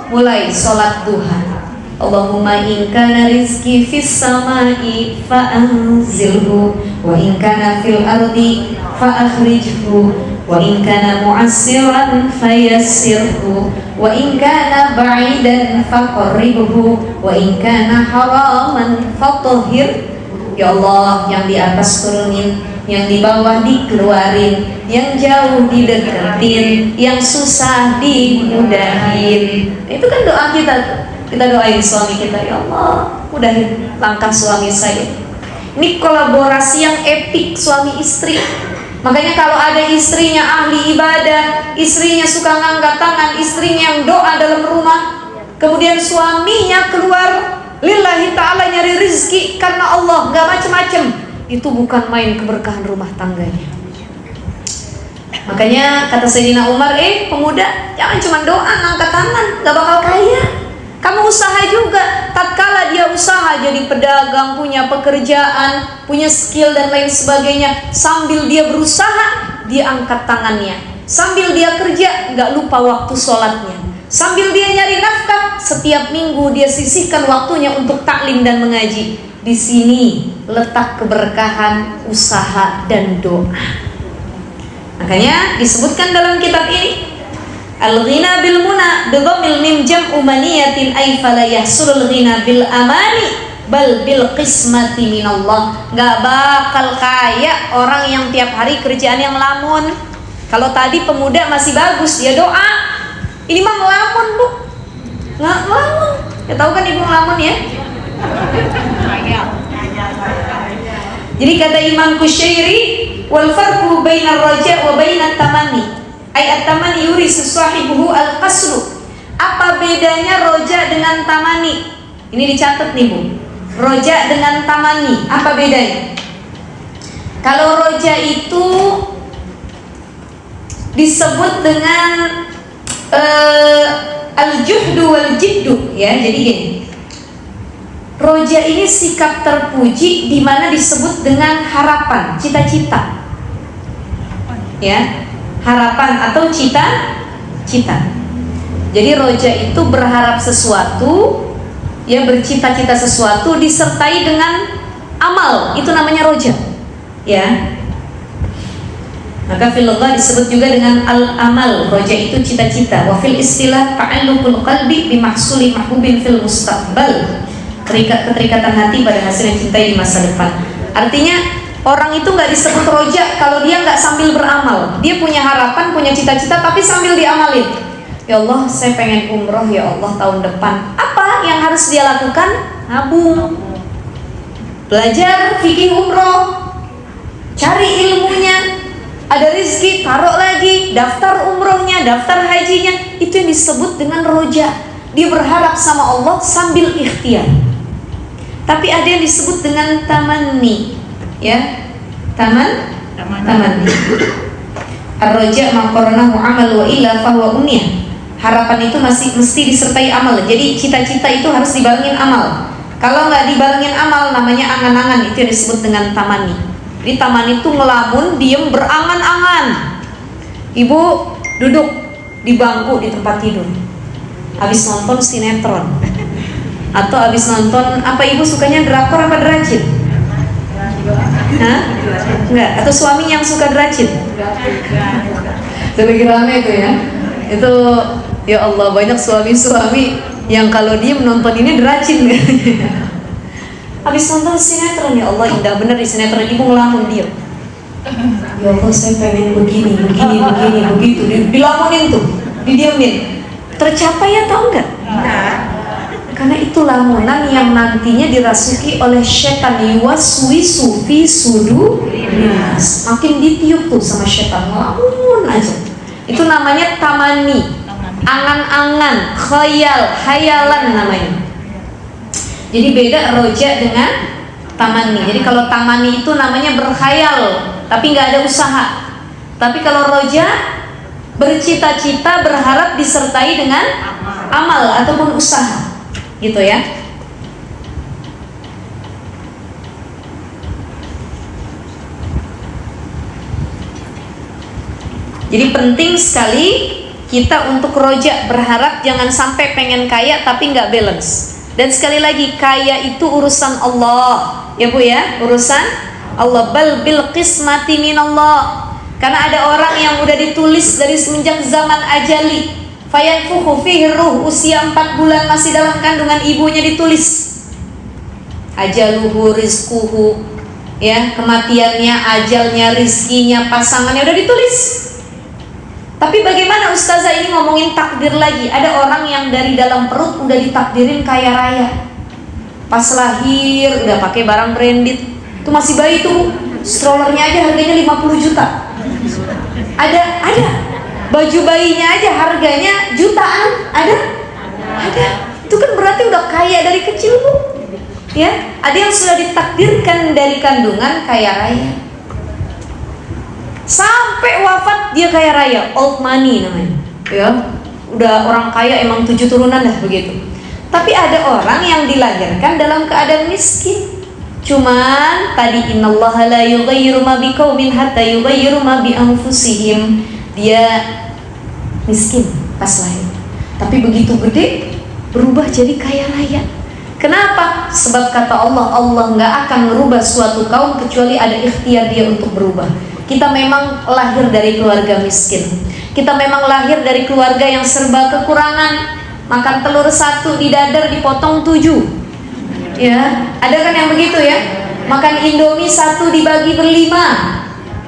mulai sholat duha. Allahumma in kana rizqi fis samai fa'anzilhu wa in kana fil ardi fa'akhrijhu wa in kana mu'assiran fayassirhu wa in kana ba'idan faqarribhu wa in kana haraman fatahhir. Ya Allah, yang di atas turunin, yang di bawah dikeluarin, yang jauh dideketin, yang susah dimudahin. Itu kan doa kita. Kita doain suami kita, ya Allah, mudahin langkah suami saya. Ini kolaborasi yang epik suami istri. Makanya kalau ada istrinya ahli ibadah, istrinya suka ngangkat tangan, istrinya yang doa dalam rumah, kemudian suaminya keluar lillahi ta'ala nyari rizki karena Allah, gak macem-macem, itu bukan main keberkahan rumah tangganya. Makanya kata Sayyidina Umar, pemuda jangan cuma doa ngangkat tangan, gak bakal kaya. Kamu usaha juga. Tatkala dia usaha jadi pedagang, punya pekerjaan, punya skill dan lain sebagainya, sambil dia berusaha, dia angkat tangannya. Sambil dia kerja, gak lupa waktu sholatnya. Sambil dia nyari nafkah, setiap minggu dia sisihkan waktunya untuk taklim dan mengaji. Di sini letak keberkahan usaha dan doa. Makanya disebutkan dalam kitab ini, al-ghina bil muna bidhammil mim jam'u maniyatin ay fala yahsulul ghina bil amani bal bil qismati minallah. Gak bakal kaya orang yang tiap hari kerjaan yang lamun. Kalau tadi pemuda masih bagus, dia doa. Ini mah ngelamun, Bu. Ngelamun. Ya tahu kan ibu ngelamun ya? Jadi kata Imam Kusyairi, wal farqu bainar raja wa bainat tamanni. Ay at-tamanni yurisu sahibuhu al-qasru. Apa bedanya roja dengan tamani? Ini dicatat nih, Bu. Roja dengan tamani, apa bedanya? Kalau roja itu disebut dengan al-juhdu wal jiddu, ya. Jadi gini, roja ini sikap terpuji di mana disebut dengan harapan, cita-cita, ya, harapan atau cita-cita. Jadi roja itu berharap sesuatu, ya, bercita-cita sesuatu disertai dengan amal, itu namanya roja, ya. Maka fil lugha disebut juga dengan al-amal. Roja itu cita-cita. Wa fil istilah ta'alluqul qalbi bi mahsuli mahbubin fil mustaqbal. Keterikatan hati pada hasil yang cintai di masa depan. Artinya orang itu nggak disebut roja kalau dia nggak sambil beramal. Dia punya harapan, punya cita-cita, tapi sambil diamalin. Ya Allah, saya pengen umroh ya Allah tahun depan. Apa yang harus dia lakukan? Nabung, belajar fikih umroh, cari ilmunya. Ada rezeki, taruh lagi, daftar umrohnya, daftar hajinya. Itu yang disebut dengan roja. Dia berharap sama Allah sambil ikhtiar. Tapi ada yang disebut dengan tamanni, ya, tamanni. Ar-roja maqaranahu amal wa illa fahuwa unniyah. Harapan itu masih mesti disertai amal. Jadi cita-cita itu harus dibarengin amal. Kalau nggak dibarengin amal, namanya angan-angan. Itu yang disebut dengan tamanni. Di taman itu ngelamun, diem, berangan-angan. Ibu duduk di bangku di tempat tidur, habis nonton sinetron, atau habis nonton apa, ibu sukanya drakor apa dracin? Hah? Enggak, atau suami yang suka dracin? Lebih rame itu ya. Itu ya Allah, banyak suami-suami yang kalau diem nonton ini dracin ya. Habis nonton sinetron, ya Allah indah bener di sinetron, ibu ngelamun dia. Ya Allah, saya pengen begini, begitu. Dilamunin tuh, didiemin. Tercapai atau enggak? Karena itu lamunan yang nantinya dirasuki oleh setan, yuwaswisu fi sudurinnas. Makin ditiup tuh sama setan, ngelamun aja. Itu namanya tamani, angan-angan, khayalan namanya. Jadi beda roja dengan tamani. Jadi kalau tamani itu namanya berkhayal, tapi nggak ada usaha. Tapi kalau roja bercita-cita, berharap disertai dengan amal ataupun usaha, gitu ya. Jadi penting sekali kita untuk roja, berharap jangan sampai pengen kaya tapi nggak balance. Dan sekali lagi, kaya itu urusan Allah, ya Bu ya, urusan Allah. Bal bil qismati minallah. Karena ada orang yang udah ditulis dari semenjak zaman ajali, fayanfukhu fihi ruh, usia 4 bulan masih dalam kandungan ibunya ditulis ajaluhu rizquhu, ya, kematiannya, ajalnya, rizkinya, pasangannya udah ditulis. Tapi bagaimana ustazah ini ngomongin takdir lagi? Ada orang yang dari dalam perut udah ditakdirin kaya raya, pas lahir udah pakai barang branded, tuh masih bayi tuh, strollernya aja harganya 50 juta. Ada baju bayinya aja harganya jutaan. Ada. Itu kan berarti udah kaya dari kecil Bu. Ya, ada yang sudah ditakdirkan dari kandungan kaya raya, sampai wafat dia kaya raya, old money namanya. Ya, udah orang kaya emang 7 turunan dah begitu. Tapi ada orang yang dilahirkan dalam keadaan miskin. Cuman tadi innallaha la yughayyiru ma biqaumin hatta yughayyiru ma bi anfusihim. Dia miskin pas lahir, tapi begitu gede berubah jadi kaya raya. Kenapa? Sebab kata Allah, Allah nggak akan merubah suatu kaum kecuali ada ikhtiar dia untuk berubah. Kita memang lahir dari keluarga miskin, kita memang lahir dari keluarga yang serba kekurangan. Makan telur 1 di dadar dipotong 7, ya, ada kan yang begitu ya. Makan indomie 1 dibagi ber5,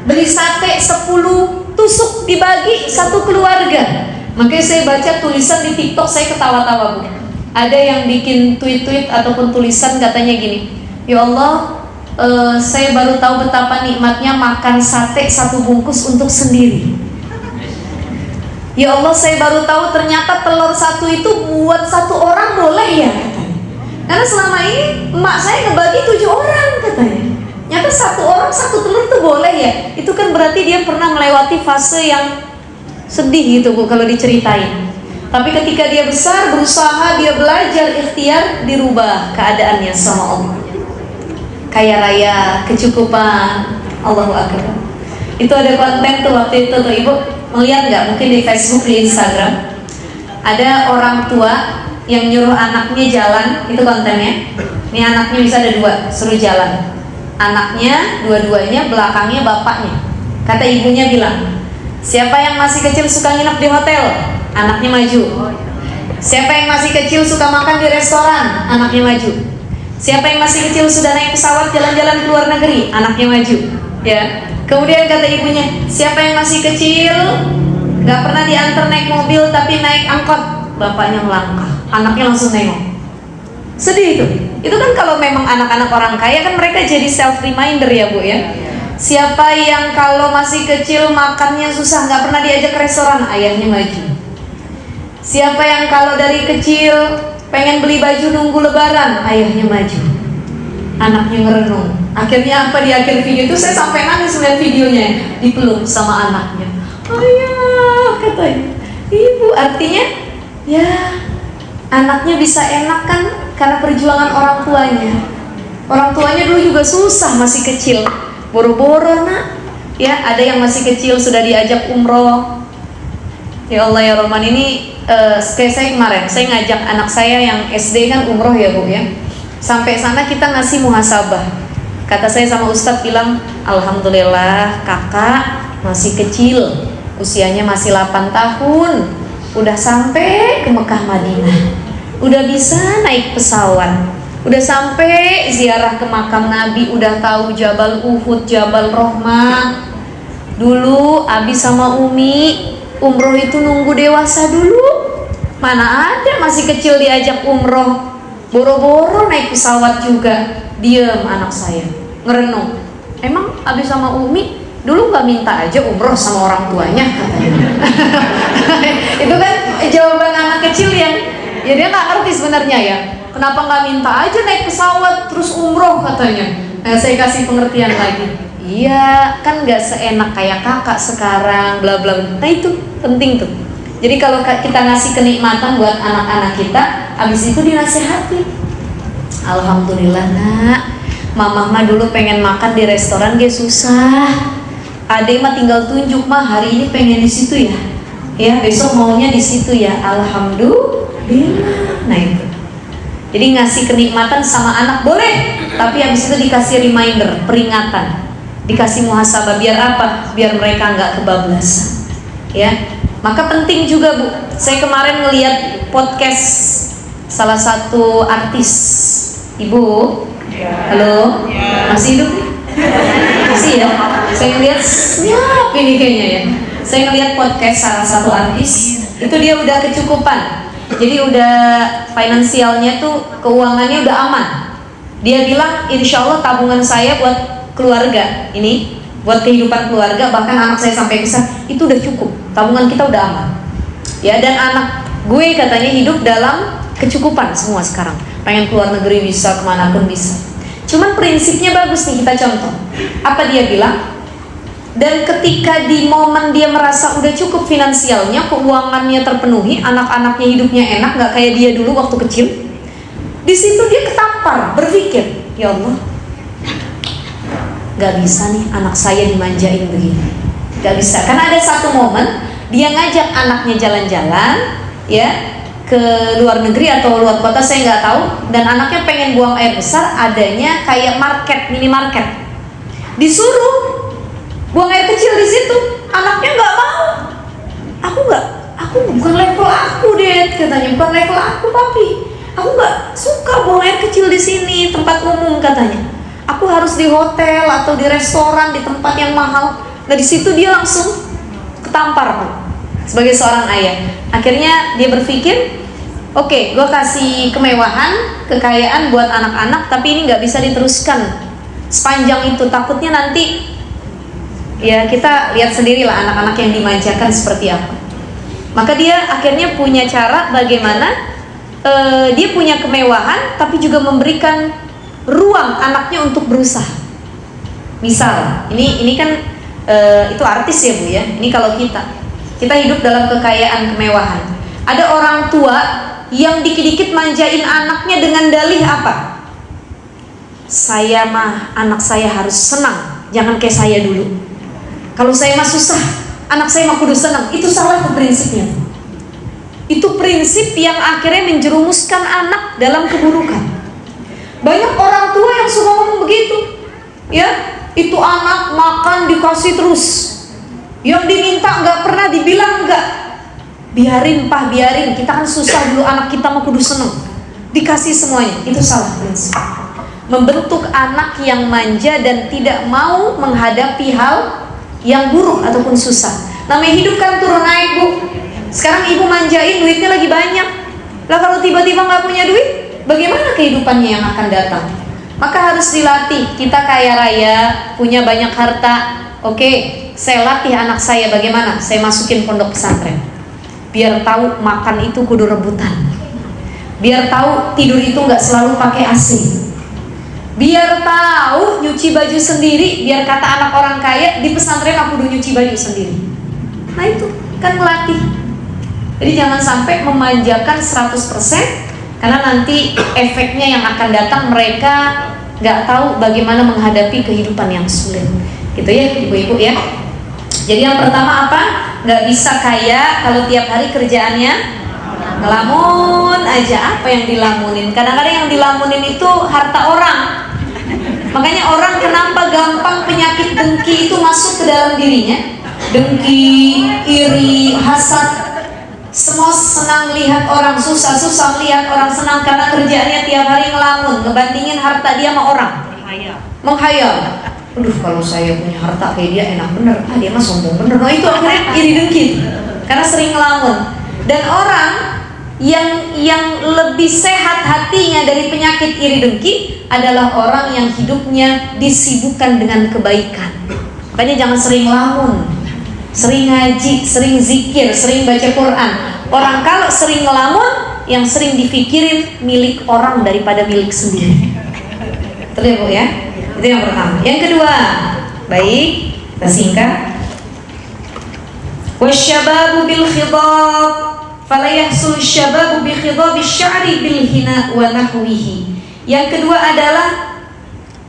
beli sate 10 tusuk dibagi 1 keluarga. Makanya saya baca tulisan di TikTok, saya ketawa-tawa Bu. Ada yang bikin tweet-tweet ataupun tulisan katanya gini, ya Allah, saya baru tahu betapa nikmatnya makan sate 1 bungkus untuk sendiri. Ya Allah, saya baru tahu ternyata telur 1 itu buat 1 orang boleh ya katanya. Karena selama ini emak saya ngebagi 7 orang katanya. Nyata 1 orang 1 telur itu boleh ya. Itu kan berarti dia pernah melewati fase yang sedih gitu Bu kalau diceritain. Tapi ketika dia besar, berusaha, dia belajar, ikhtiar, dirubah keadaannya sama Allah. Kaya raya, kecukupan, Allahu Akbar. Itu ada konten tuh waktu itu tuh, Ibu melihat nggak? Mungkin di Facebook, di Instagram, ada orang tua yang nyuruh anaknya jalan. Itu kontennya. Ini anaknya bisa ada 2, suruh jalan. Anaknya dua-duanya, belakangnya bapaknya. Kata ibunya bilang, siapa yang masih kecil suka nginep di hotel? Anaknya maju. Siapa yang masih kecil suka makan di restoran? Anaknya maju. Siapa yang masih kecil sudah naik pesawat jalan-jalan ke luar negeri? Anaknya maju. Ya. Kemudian kata ibunya, siapa yang masih kecil gak pernah diantar naik mobil tapi naik angkot? Bapaknya melangkah, anaknya langsung nengok. Sedih itu. Itu kan kalau memang anak-anak orang kaya kan mereka jadi self reminder ya Bu ya. Siapa yang kalau masih kecil makannya susah, gak pernah diajak ke restoran? Ayahnya maju. Siapa yang kalau dari kecil pengen beli baju nunggu lebaran? Ayahnya maju. Anaknya merenung. Akhirnya apa, di akhir video itu saya sampai nangis melihat videonya, dipeluk sama anaknya. Ayah katanya, ibu, artinya ya anaknya bisa enak kan karena perjuangan orang tuanya. Orang tuanya dulu juga susah masih kecil, boro-boro nak. Ya, ada yang masih kecil sudah diajak umroh. Ya Allah ya Rahman, ini kayak saya kemarin, saya ngajak anak saya yang SD kan umroh ya Bu ya. Sampai sana kita ngasih muhasabah. Kata saya sama Ustadz bilang, alhamdulillah kakak masih kecil, usianya masih 8 tahun, udah sampai ke Mekah Madinah, udah bisa naik pesawat, udah sampai ziarah ke makam Nabi, udah tahu Jabal Uhud, Jabal Rahmah. Dulu Abi sama Umi umroh itu nunggu dewasa dulu. Mana ada masih kecil diajak umroh, boro-boro naik pesawat juga. Diam anak saya, ngerenung. Emang Abi sama Umi dulu gak minta aja umroh sama orang tuanya katanya. Itu kan jawaban anak kecil yang ya dia gak ngerti sebenarnya ya. Kenapa gak minta aja naik pesawat terus umroh katanya. Nah, saya kasih pengertian lagi. Iya, kan gak seenak kayak kakak sekarang, bla bla. Nah itu penting tuh. Jadi kalau kita ngasih kenikmatan buat anak-anak kita, abis itu dinasehati. Alhamdulillah nak, mamah mah dulu pengen makan di restoran gak susah. Ade mah tinggal tunjuk mah hari ini pengen di situ ya. Ya besok maunya di situ ya. Alhamdulillah. Nah itu. Jadi ngasih kenikmatan sama anak boleh, tapi habis itu dikasih reminder, peringatan, dikasih muhasabah. Biar apa? Biar mereka nggak kebablasan. Ya, maka penting juga Bu. Saya kemarin ngeliat podcast salah satu artis, Ibu. Halo, masih hidup? Masih ya? Saya ngeliat siap ini kayaknya ya. Saya ngeliat podcast salah satu artis, itu dia udah kecukupan. Jadi udah finansialnya tuh, keuangannya udah aman. Dia bilang, insya Allah tabungan saya buat keluarga ini, buat kehidupan keluarga, bahkan anak saya sampai besar, itu udah cukup. Tabungan kita udah aman. Ya, dan anak gue katanya hidup dalam kecukupan semua sekarang. Pengen keluar negeri bisa, kemana pun bisa. Cuman prinsipnya bagus nih, kita contoh. Apa dia bilang? Dan ketika di momen dia merasa udah cukup finansialnya, keuangannya terpenuhi, anak-anaknya hidupnya enak, nggak kayak dia dulu waktu kecil. Di situ dia ketampar, berpikir, ya Allah, nggak bisa nih anak saya dimanjain begini, nggak bisa. Karena ada satu momen dia ngajak anaknya jalan-jalan, ya, ke luar negeri atau luar kota, saya nggak tahu. Dan anaknya pengen buang air besar, adanya kayak market, minimarket. Disuruh buang air kecil di situ, anaknya nggak mau. Aku bukan level aku deh, katanya, bukan level aku papi. Aku nggak suka buang air kecil di sini, tempat umum katanya. Aku harus di hotel atau di restoran, di tempat yang mahal. Nah di situ dia langsung ketampar Pak, sebagai seorang ayah. Akhirnya dia berpikir, oke, gue kasih kemewahan, kekayaan buat anak-anak, tapi ini nggak bisa diteruskan sepanjang itu. Takutnya nanti, ya kita lihat sendirilah anak-anak yang dimanjakan seperti apa. Maka dia akhirnya punya cara bagaimana dia punya kemewahan, tapi juga memberikan ruang anaknya untuk berusaha. Misal, ini kan itu artis ya Bu ya. Ini kalau kita hidup dalam kekayaan, kemewahan. Ada orang tua yang dikit-dikit manjain anaknya dengan dalih apa? Saya mah, anak saya harus senang, jangan kayak saya dulu. Kalau saya mah susah, anak saya mah kudu senang. Itu salah tuh prinsipnya. Itu prinsip yang akhirnya menjerumuskan anak dalam keburukan. Banyak orang tua yang suka ngomong begitu, ya, itu anak makan dikasih terus, yang diminta nggak pernah dibilang enggak. Biarin Pak, biarin, kita kan susah dulu, anak kita mah kudu seneng, dikasih semuanya. Itu salah prinsip. Membentuk anak yang manja dan tidak mau menghadapi hal yang buruk ataupun susah. Namanya hidup kan turun naik Bu. Sekarang ibu manjain, duitnya lagi banyak. Lah kalau tiba-tiba nggak punya duit, bagaimana kehidupannya yang akan datang? Maka harus dilatih. Kita kaya raya, punya banyak harta. Oke, saya latih anak saya bagaimana? Saya masukin pondok pesantren. Biar tahu makan itu kudu rebutan. Biar tahu tidur itu nggak selalu pakai AC. Biar tahu nyuci baju sendiri. Biar kata anak orang kaya, di pesantren aku kudu nyuci baju sendiri. Nah itu kan melatih. Jadi jangan sampai memanjakan 100%, karena nanti efeknya yang akan datang mereka nggak tahu bagaimana menghadapi kehidupan yang sulit. Gitu ya ibu-ibu ya. Jadi yang pertama apa? Nggak bisa kaya kalau tiap hari kerjaannya ngelamun aja. Apa yang dilamunin? Kadang-kadang yang dilamunin itu harta orang. Makanya orang kenapa gampang penyakit dengki itu masuk ke dalam dirinya. Dengki, iri, hasad. Semua senang lihat orang susah, susah lihat orang senang, karena kerjaannya tiap hari ngelamun, ngebandingin harta dia sama orang. Menghayal. Aduh, kalau saya punya harta kayak dia enak bener. Ah, dia mah sombong bener. Nah, itu akhirnya iri dengki. Karena sering ngelamun. Dan orang yang lebih sehat hatinya dari penyakit iri dengki adalah orang yang hidupnya disibukkan dengan kebaikan. Makanya jangan sering ngelamun. Sering ngaji, sering zikir, sering baca Quran. Orang kalau sering ngelamun, yang sering dipikirin milik orang daripada milik sendiri. Terus Bu ya, itu yang pertama. Yang kedua, baik, kita singkat. Wasyababu bil khidab, fala yahsul syababu bi khidab sya'ri bil hina wa nahwihi. Yang kedua adalah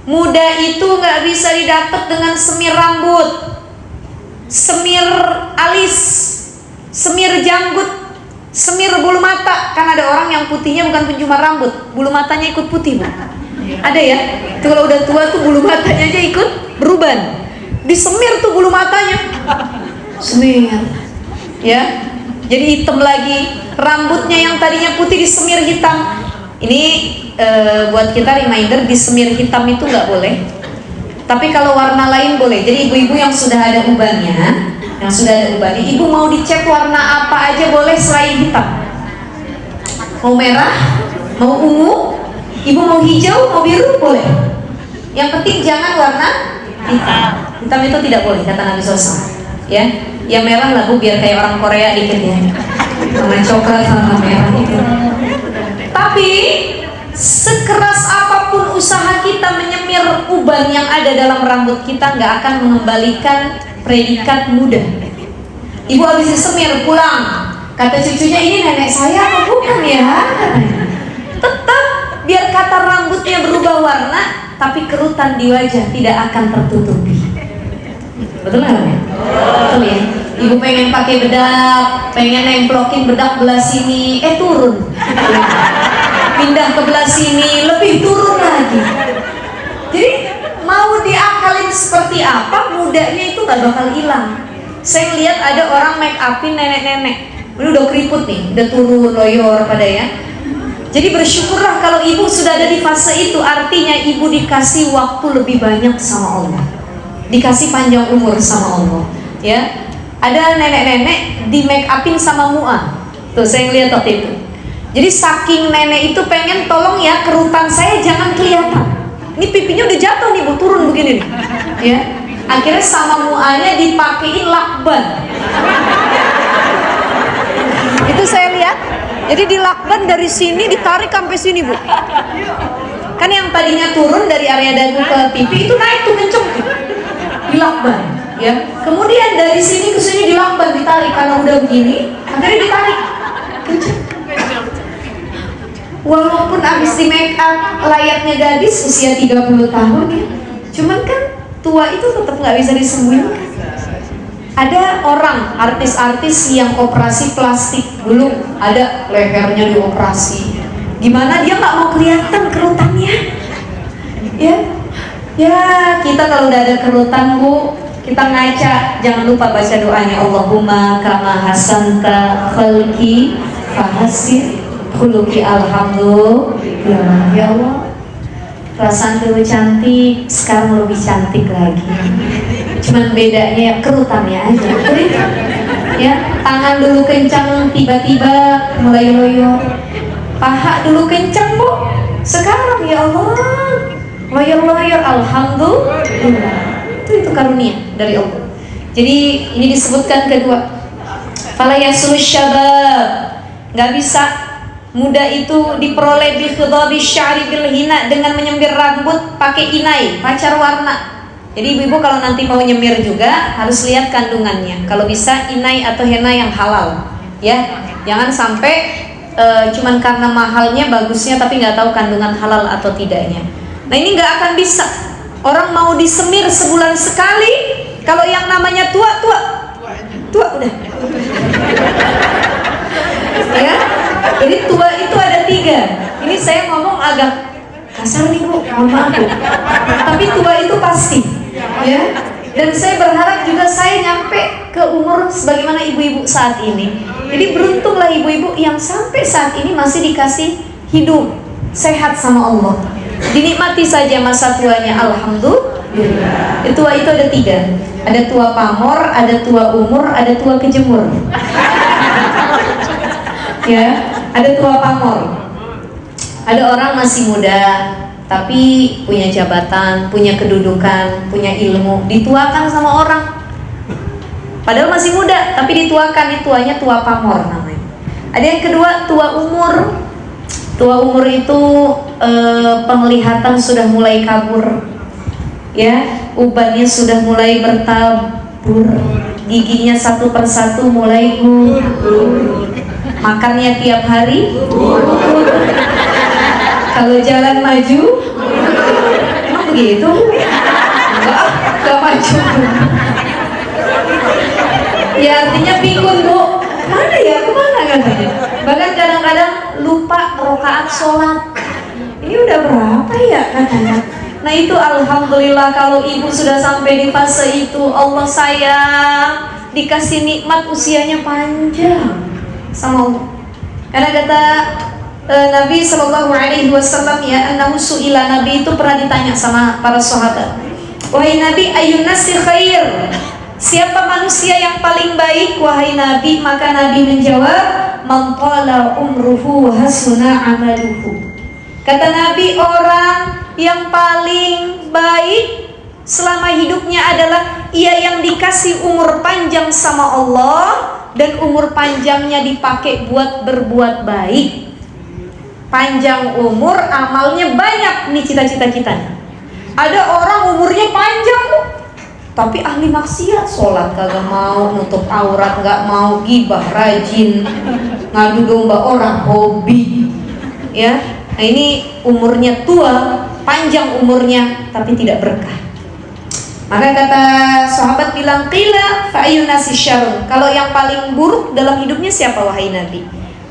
muda itu nggak bisa didapat dengan semir rambut, semir alis, semir janggut, Semir bulu mata, kan ada orang yang putihnya bukan cuma rambut, bulu matanya ikut putih, Bu. Ada ya? Itu kalau udah tua tuh bulu matanya aja ikut beruban. Disemir tuh bulu matanya. Semir. Ya. Jadi hitam lagi. Rambutnya yang tadinya putih disemir hitam. Ini buat kita reminder, disemir hitam itu nggak boleh. Tapi kalau warna lain boleh. Jadi ibu-ibu yang sudah ada ubannya, ibu mau dicat warna apa aja boleh selain hitam. Mau merah, mau ungu, ibu mau hijau, mau biru boleh. Yang penting jangan warna hitam. Hitam itu tidak boleh kata Nabi SAW. Ya, yang merah lah Bu, biar kayak orang Korea dikit ya. Sama coklat sama merah itu. Tapi sekeras apapun usaha kita menyemir uban yang ada dalam rambut kita, nggak akan mengembalikan predikat muda. Ibu habis disemir pulang, kata cucunya, ini nenek saya apa bukan ya? Tetap biar kata rambutnya berubah warna, tapi kerutan di wajah tidak akan tertutupi. Betul nggak? Betul ya. Ibu pengen pakai bedak, pengen nemplokin bedak belah sini, turun. Pindah ke belah sini, lebih turun lagi. Jadi mau diakalin seperti apa, mudanya itu gak bakal hilang. Saya lihat ada orang make upin nenek-nenek, ini udah keriput nih, udah turun loyor pada ya. Jadi bersyukurlah kalau ibu sudah ada di fase itu, artinya ibu dikasih waktu lebih banyak sama Allah, dikasih panjang umur sama Allah. Ya, ada nenek-nenek di make upin sama mu'a. Tuh saya ngeliat waktu itu. Jadi saking nenek itu pengen tolong ya kerutan saya jangan kelihatan. Ini pipinya udah jatuh nih Bu, turun begini nih. Ya. Akhirnya sama muanya dipakein lakban. Itu saya lihat. Jadi di lakban dari sini ditarik sampai sini Bu. Kan yang tadinya turun dari area dagu ke pipi itu naik tuh kenceng tuh. Di lakban, ya. Kemudian dari sini ke sini di lakban ditarik karena udah begini, akhirnya ditarik. Kenceng. Walaupun abis di make up layaknya gadis usia 30 tahun ya, cuman kan tua itu tetap nggak bisa disembunyikan. Ada orang artis-artis yang operasi plastik, dulu ada lehernya dioperasi. Gimana dia nggak mau kelihatan kerutannya? Ya kita kalau udah ada kerutan Bu, kita ngaca, jangan lupa baca doanya, Allahumma kama hasanta khalqi fahasir khuluqi alhamdulillah. Ya Allah, perasaan dulu cantik, sekarang lebih cantik lagi. Cuman bedanya kerutannya aja. Ya, tangan dulu kencang, tiba-tiba mulai loyo. Paha dulu kencang Bu, sekarang ya Allah loyo-loyo, alhamdulillah. Itu karunia dari Allah. Jadi ini disebutkan kedua, fala yasul syabab, nggak bisa muda itu diperoleh bi khidhabi sya'ri bil hina, dengan menyemir rambut pakai inai, pacar warna. Jadi ibu-ibu kalau nanti mau nyemir juga harus lihat kandungannya. Kalau bisa inai atau henna yang halal, ya. Jangan sampai cuman karena mahalnya bagusnya tapi nggak tahu kandungan halal atau tidaknya. Nah ini nggak akan bisa. Orang mau disemir sebulan sekali, kalau yang namanya tua udah. Ya. Jadi tua itu ada 3. Ini saya ngomong agak kasar nih Bu, mohon maaf Bu. Tapi tua itu pasti, ya. Dan saya berharap juga saya nyampe ke umur sebagaimana ibu-ibu saat ini. Jadi beruntunglah ibu-ibu yang sampai saat ini masih dikasih hidup sehat sama Allah. Dinikmati saja masa tuanya, alhamdulillah. Tua itu ada 3. Ada tua pamor, ada tua umur, ada tua kejemur. Ya, ada tua pamor. Ada orang masih muda tapi punya jabatan, punya kedudukan, punya ilmu, dituakan sama orang. Padahal masih muda tapi dituakan, tuanya tua pamor namanya. Ada yang kedua, tua umur. Tua umur itu penglihatan sudah mulai kabur, ya, ubannya sudah mulai bertabur, giginya satu persatu mulai gugur, makannya tiap hari, kalau jalan maju, emang begitu? Enggak maju. Ya artinya pikun Bu, mana ya, kemana katanya. Bahkan kadang-kadang lupa rakaat sholat. Ini udah berapa ya katanya. Nah itu alhamdulillah kalau ibu sudah sampai di fase itu, Allah sayang, dikasih nikmat usianya panjang sama Allah. Karena kata Nabi Shallallahu Alaihi Wasallam ya, annahu su'ila, Nabi itu pernah ditanya sama para sahabat, wahai Nabi, ayun nasi khair, siapa manusia yang paling baik wahai Nabi? Maka Nabi menjawab, man tala umruhu hasuna amaluhu. Kata Nabi, orang yang paling baik selama hidupnya adalah ia yang dikasih umur panjang sama Allah, dan umur panjangnya dipakai buat berbuat baik. Panjang umur, amalnya banyak. Nih cita-cita kita. Ada orang umurnya panjang tapi ahli maksiat, sholat kagak mau, nutup aurat gak mau, gibah rajin, ngadu domba orang, hobi. Ya, nah ini umurnya tua, panjang umurnya tapi tidak berkah. Maka kata sahabat bilang, qila fa ayyun nasi syarrun, kalau yang paling buruk dalam hidupnya siapa wahai Nabi?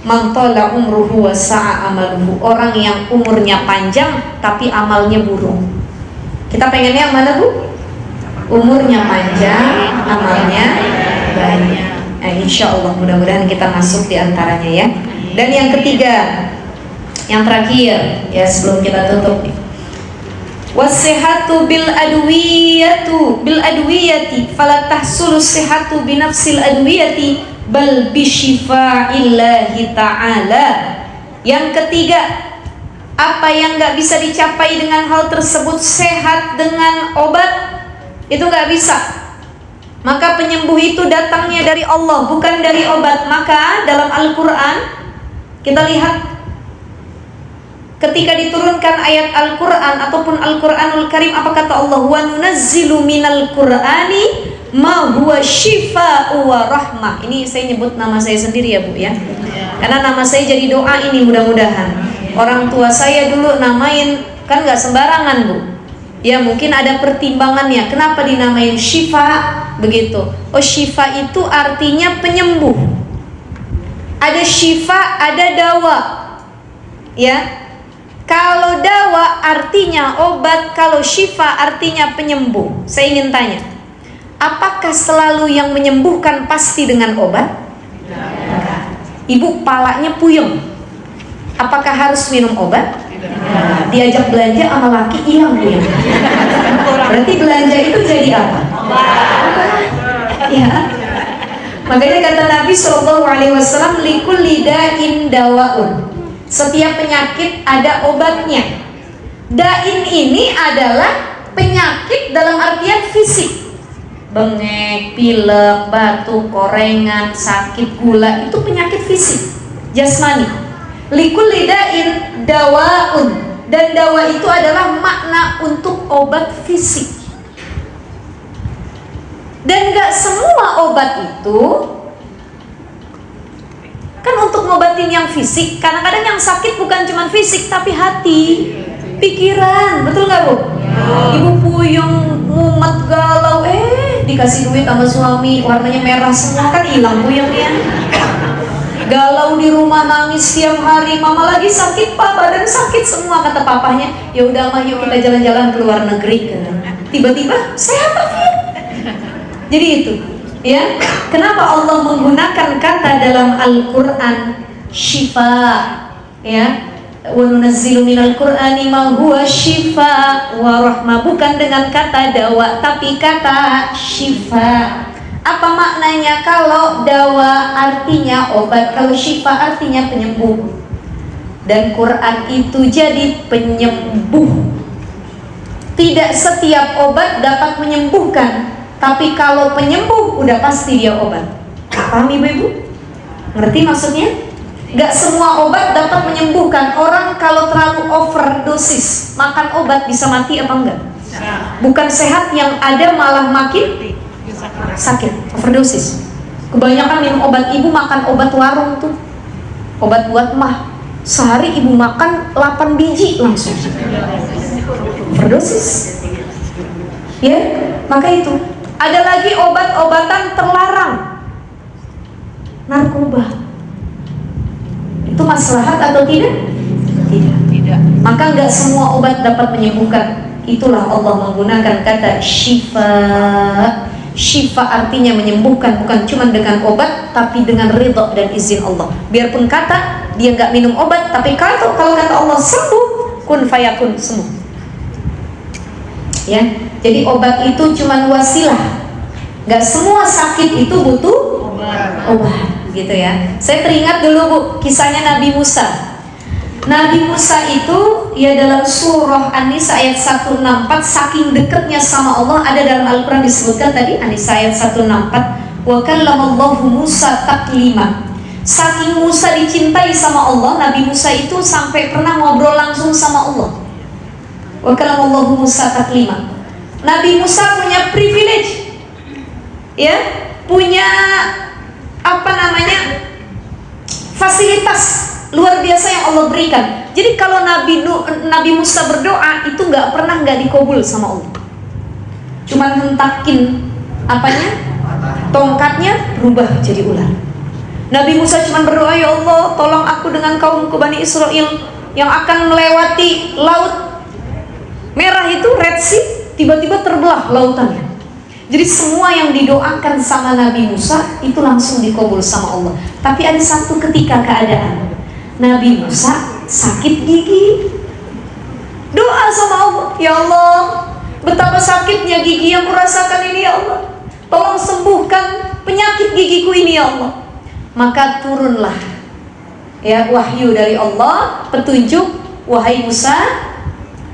Man tala umruhu wa sa'a amaluhu, orang yang umurnya panjang tapi amalnya buruk. Kita pengennya yang mana Bu? Umurnya panjang, amalnya banyak. Nah, insya Allah mudah-mudahan kita masuk di antaranya ya. Dan yang ketiga, yang terakhir ya sebelum kita tutup nih, wasihatu bil adwiyati fala tahsulu sihatu bi nafsil adwiyati bal bi syifaillahi ta'ala. Yang ketiga, apa yang nggak bisa dicapai dengan hal tersebut, sehat dengan obat itu nggak bisa. Maka penyembuh itu datangnya dari Allah, bukan dari obat. Maka dalam Al-Quran kita lihat, ketika diturunkan ayat Al-Quran ataupun Al-Quranul Karim, apa kata Allah? Wa nunazzilu minal Qur'ani ma huwa shifa'u wa rahmah. Ini saya nyebut nama saya sendiri ya Bu ya, karena nama saya jadi doa ini mudah-mudahan. Orang tua saya dulu namain, kan nggak sembarangan Bu ya, mungkin ada pertimbangannya kenapa dinamain syifa begitu. Oh, syifa itu artinya penyembuh. Ada syifa, ada dawa ya. Kalau dawa artinya obat, kalau syifa artinya penyembuh. Saya ingin tanya, apakah selalu yang menyembuhkan pasti dengan obat? Ibu palanya puyeng, apakah harus minum obat? Diajak belanja sama laki hilang puyeng. Berarti belanja itu jadi apa? Ya. Makanya kata Nabi SAW, likulli da'in dawaun, setiap penyakit ada obatnya. Dain ini adalah penyakit dalam artian fisik, bengek, pilek, batuk, korengan, sakit, gula, itu penyakit fisik, jasmani. Likulli da'in dawaun, dan dawa itu adalah makna untuk obat fisik. Dan gak semua obat itu kan untuk ngobatin yang fisik. Kadang-kadang yang sakit bukan cuma fisik tapi hati, pikiran, betul gak Bu? Ibu puyeng, mumet, galau, dikasih duit sama suami warnanya merah semua, kan hilang puyengnya. Galau di rumah, nangis tiap hari, mama lagi sakit Pak, badan sakit semua, kata papahnya, ya udah mah yuk kita jalan-jalan ke luar negeri. Tiba-tiba sehat Afif. Jadi itu ya, kenapa Allah menggunakan kata dalam Al-Quran syifa ya, wa nunazzilu minal Qur'ani ma huwa syifa wa rahmah, bukan dengan kata dawa tapi kata syifa. Apa maknanya? Kalau dawa artinya obat, kalau syifa artinya penyembuh. Dan Quran itu jadi penyembuh. Tidak setiap obat dapat menyembuhkan, tapi kalau penyembuh udah pasti dia obat. Paham ibu-ibu? Ngerti maksudnya? Gak semua obat dapat menyembuhkan. Orang kalau terlalu overdosis makan obat bisa mati apa enggak? Bukan sehat, yang ada malah makin sakit, overdosis. Kebanyakan minum obat, ibu makan obat warung tuh, obat buat mah, sehari ibu makan 8 biji langsung overdosis ya. Maka itu ada lagi obat-obatan terlarang, narkoba. maslahat atau tidak? Tidak. Maka nggak semua obat dapat menyembuhkan. Itulah Allah menggunakan kata syifa. Syifa artinya menyembuhkan, bukan cuma dengan obat, tapi dengan ridha dan izin Allah. Biarpun kata dia nggak minum obat, tapi kalau kata Allah sembuh, kun fayakun, sembuh. Ya, jadi obat itu cuma wasilah. Nggak semua sakit itu butuh obat, gitu ya. Saya teringat dulu Bu, kisahnya Nabi Musa. Nabi Musa itu ya dalam surah An-Nisa ayat 164 saking dekatnya sama Allah, ada dalam Al-Quran disebutkan tadi An-Nisa ayat 164 wa kallamallahu Musa taklima. Saking Musa dicintai sama Allah, Nabi Musa itu sampai pernah ngobrol langsung sama Allah. Wa kallamallahu Musa taklima. Nabi Musa punya privilege, ya, punya fasilitas luar biasa yang Allah berikan. Jadi kalau Nabi Musa berdoa itu nggak dikabul sama Allah. Cuman hentakin tongkatnya berubah jadi ular. Nabi Musa cuma berdoa, ya Allah tolong aku dengan kaumku Bani Israel yang akan melewati laut merah itu, Red Sea, tiba-tiba terbelah lautannya. Jadi semua yang didoakan sama Nabi Musa itu langsung dikabul sama Allah. Tapi ada satu ketika keadaan Nabi Musa sakit gigi. Doa sama Allah, ya Allah, betapa sakitnya gigi yang kurasakan ini ya Allah. Tolong sembuhkan penyakit gigiku ini ya Allah. Maka turunlah ya wahyu dari Allah, petunjuk, wahai Musa,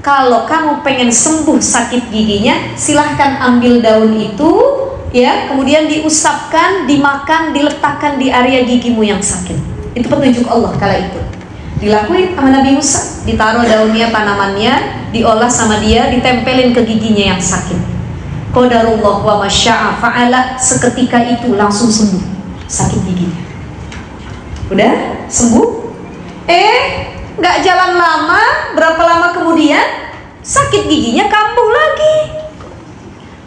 kalau kamu pengen sembuh sakit giginya, silahkan ambil daun itu, ya, kemudian diusapkan, dimakan, diletakkan di area gigimu yang sakit. Itu petunjuk Allah kala itu. Dilakuin sama Nabi Musa, ditaruh daunnya, tanamannya, diolah sama dia, ditempelin ke giginya yang sakit. Qadarullah wa masya'a fa'ala, seketika itu langsung sembuh sakit giginya. Udah sembuh. Nggak jalan lama, berapa lama kemudian sakit giginya kambuh lagi.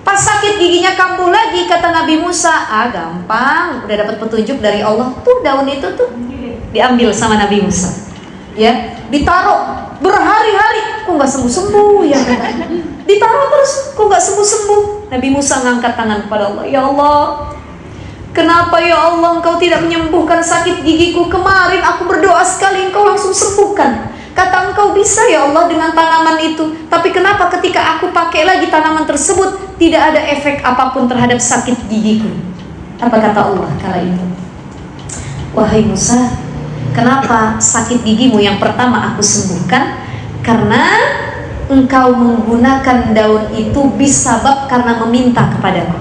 Pas sakit giginya kambuh lagi, kata Nabi Musa, gampang, udah dapat petunjuk dari Allah. Tuh daun itu tuh diambil sama Nabi Musa, ya, ditaruh berhari-hari, kok nggak sembuh-sembuh ya, ditaruh terus, kok nggak sembuh-sembuh. Nabi Musa ngangkat tangan kepada Allah, ya Allah, kenapa ya Allah Engkau tidak menyembuhkan sakit gigiku? Kemarin aku berdoa sekali, Engkau langsung sembuhkan. Kata Engkau bisa ya Allah dengan tanaman itu, tapi kenapa ketika aku pakai lagi tanaman tersebut tidak ada efek apapun terhadap sakit gigiku? Apa kata Allah kala itu? Wahai Musa, kenapa sakit gigimu yang pertama aku sembuhkan? Karena engkau menggunakan daun itu bisabab karena meminta kepadaku.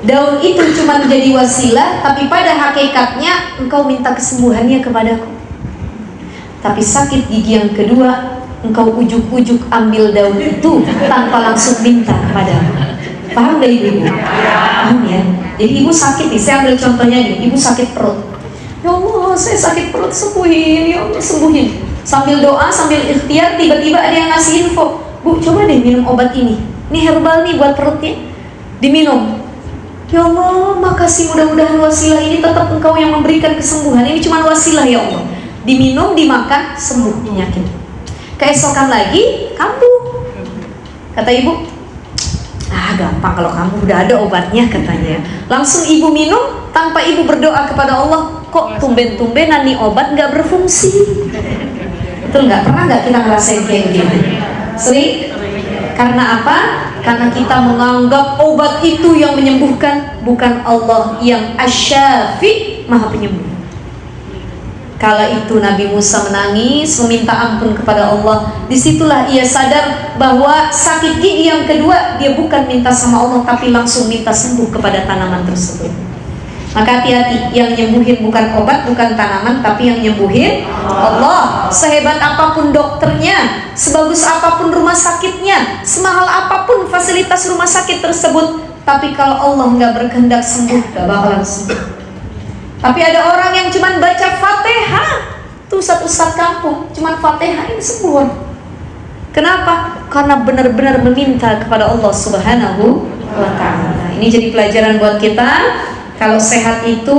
Daun itu cuma menjadi wasilah, tapi pada hakikatnya engkau minta kesembuhannya kepadaku. Tapi sakit gigi yang kedua, engkau ujuk-ujuk ambil daun itu tanpa langsung minta kepadaku. Paham gak ibu? Paham ya? Jadi ibu sakit nih, saya ambil contohnya nih, ibu sakit perut. Ya Allah, saya sakit perut, sembuhin, ya Allah sembuhin. Sambil doa, sambil ikhtiar, tiba-tiba ada yang ngasih info, Bu, coba deh minum obat ini. Ini herbal nih buat perutnya. Diminum. Ya Allah, makasih, mudah-mudahan wasilah ini tetap engkau yang memberikan kesembuhan. Ini cuma wasilah ya Allah. Diminum, dimakan, sembuh penyakit. Keesokan lagi, kambuh. Kata ibu, gampang kalau kamu udah ada obatnya katanya. Langsung ibu minum tanpa ibu berdoa kepada Allah. Kok tumben-tumbenan nih obat gak berfungsi? Betul nggak? Pernah nggak kita ngerasain kayak gini? Sering? Karena apa? Karena kita menganggap obat itu yang menyembuhkan, bukan Allah yang asy-syafi, maha penyembuh. Kala itu Nabi Musa menangis, meminta ampun kepada Allah. Disitulah ia sadar bahwa sakit gigi yang kedua dia bukan minta sama Allah, tapi langsung minta sembuh kepada tanaman tersebut. Maka hati-hati, yang nyembuhin bukan obat, bukan tanaman, tapi yang nyembuhin Allah. Sehebat apapun dokternya, sebagus apapun rumah sakitnya, semahal apapun fasilitas rumah sakit tersebut, tapi kalau Allah nggak berkehendak sembuh, gak bakalan sembuh. Tapi ada orang yang cuma baca Fatihah, tuh ustaz-ustaz kampung, cuma Fatihah ini sembuh. Kenapa? Karena benar-benar meminta kepada Allah Subhanahu wa Ta'ala. Ini jadi pelajaran buat kita. Kalau sehat itu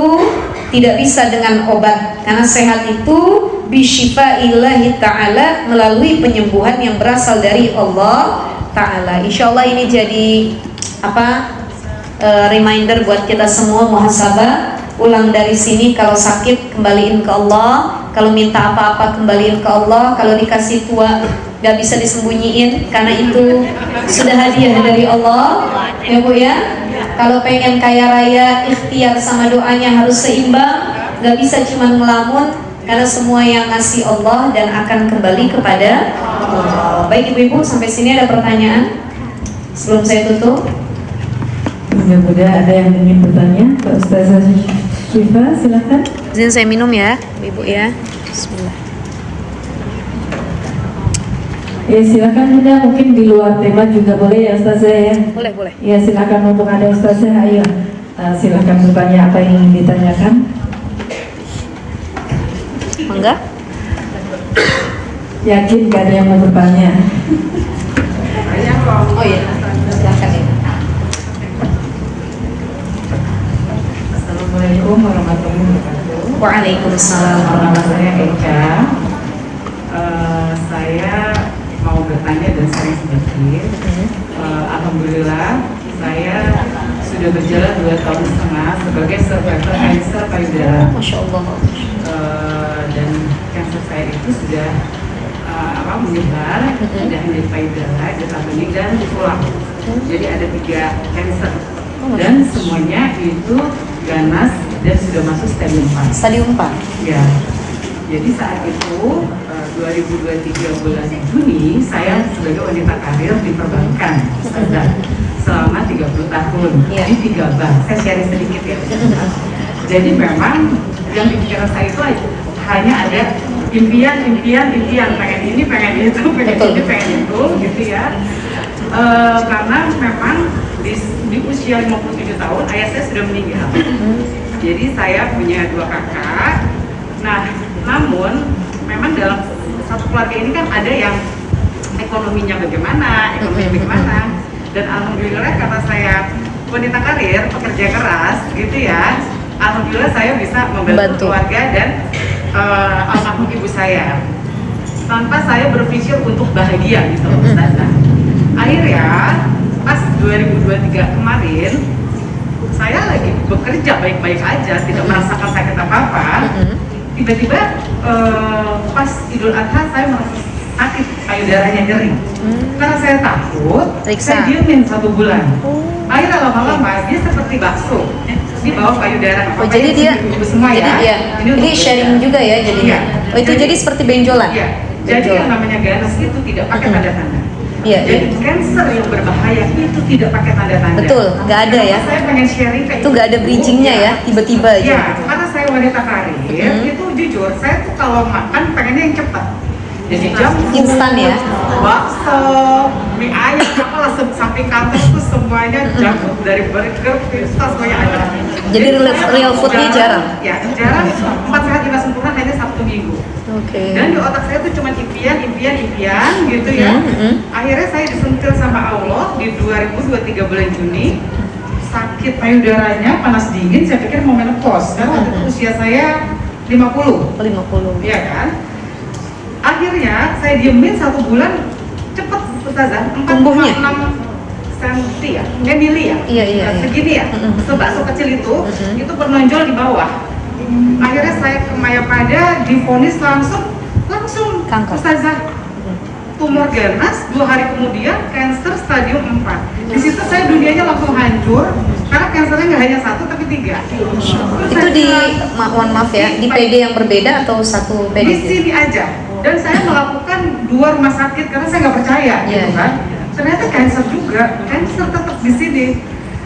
tidak bisa dengan obat, karena sehat itu bisyifaillahi ta'ala, melalui penyembuhan yang berasal dari Allah ta'ala. Insyaallah ini jadi reminder buat kita semua, muhasabah, ulang dari sini. Kalau sakit kembaliin ke Allah, kalau minta apa-apa kembaliin ke Allah, kalau dikasih tua gak bisa disembunyiin karena itu sudah hadiah dari Allah, ya Bu ya. Kalau pengen kaya raya, ikhtiar sama doanya harus seimbang, gak bisa cuma ngelamun, karena semua yang ngasih Allah dan akan kembali kepada Allah. Baik Ibu-ibu, sampai sini ada pertanyaan sebelum saya tutup? Mudah-mudahan ada yang ingin bertanya. Pak Ustazah Syifa, silakan. Izin saya minum ya, Ibu ya. Bismillah. Ya silakan Bunda, mungkin di luar tema juga boleh ya Ustazah ya. Boleh. Ya silakan, untuk ada Ustazah, ayo silakan bertanya apa yang ingin ditanyakan. Enggak? Yakin gak ada yang mau bertanya? Oh iya, silakan ya. Assalamualaikum warahmatullahi wabarakatuh. Waalaikumsalam warahmatullahi Saya wabarakatuh. Eka. Saya mau bertanya dan sharing sedikit. Alhamdulillah saya sudah berjalan 2 tahun setengah sebagai survivor kanker payudara. Masya Allah. Dan kanker saya itu sudah menyebar, tidak hanya di payudara, di tabung dan di tulang. Jadi ada 3 kanker dan semuanya itu ganas dan sudah masuk stadium 4. Stadium 4. Ya. Jadi saat itu 2023 bulan Juni saya sebagai wanita karir di perbankan selama 30 tahun di 3 bank. Saya sharing sedikit ya. Jadi memang yang di pikiran saya itu hanya ada impian, pengen ini, pengen itu, pengen ini, pengen itu, gitu ya. Karena memang di usia 57 tahun ayah saya sudah meninggal. Jadi saya punya 2 kakak. Nah, namun memang dalam satu keluarga ini kan ada yang ekonominya bagaimana, dan alhamdulillah karena saya wanita karir, pekerja keras gitu ya, alhamdulillah saya bisa membantu keluarga dan almarhum ibu saya tanpa saya berpikir untuk bahagia gitu. Akhirnya pas 2023 kemarin saya lagi bekerja baik-baik aja, tidak merasakan sakit apa-apa. Tiba-tiba pas Idul Adha saya merasa sakit, payudaranya nyeri. Karena saya takut, saya diemin 1 bulan. Akhirnya lama-lama dia seperti bakso di bawah payudara. Oh, jadi dia semua jadi ya. Ini sharing juga ya jadinya. Iya. Oh, itu jadi seperti benjolan. Iya. Jadi yang namanya ganas itu tidak pakai tanda-tanda. Iya. Jadi kanker yang berbahaya itu tidak pakai tanda-tanda. Betul, nggak ada ya. Saya pengen sharing kayak Itu nggak ada bridgingnya ya, tiba-tiba aja. Iya, karena saya wanita karir, itu jujur, saya tuh kalau makan pengennya yang cepat. Jadi jam Instan ya. bakso, mie ayam, apalah samping kantor tuh semuanya jago, dari burger, pizza semuanya ada. Jadi real foodnya jarang. Ya, jarang. 4 sehat 5 sempurna hanya Sabtu Minggu. Oke. Dan di otak saya tuh cuma impian gitu ya. Akhirnya saya disentil sama Allah di 2023 bulan Juni. Sakit payudaranya, panas dingin, saya pikir mau menopause karena waktu itu usia saya 50. 50. Iya kan? Akhirnya saya diemin 1 bulan, cepet Ustazah, 4,6 senti ya, mili ya, Iya. segini ya, sebakso kecil itu menonjol di bawah. Akhirnya saya ke Mayapada, divonis langsung kanker. Ustazah, tumor ganas, 2 hari kemudian kanker stadium 4. Di situ saya dunianya langsung hancur karena kankernya nggak hanya 1 tapi 3. Itu di mohon maaf ya, di PD yang berbeda atau satu PD? Di sini aja. Dan saya melakukan 2 rumah sakit karena saya nggak percaya, gitu kan. Ternyata kanker juga, kanker tetap di sini.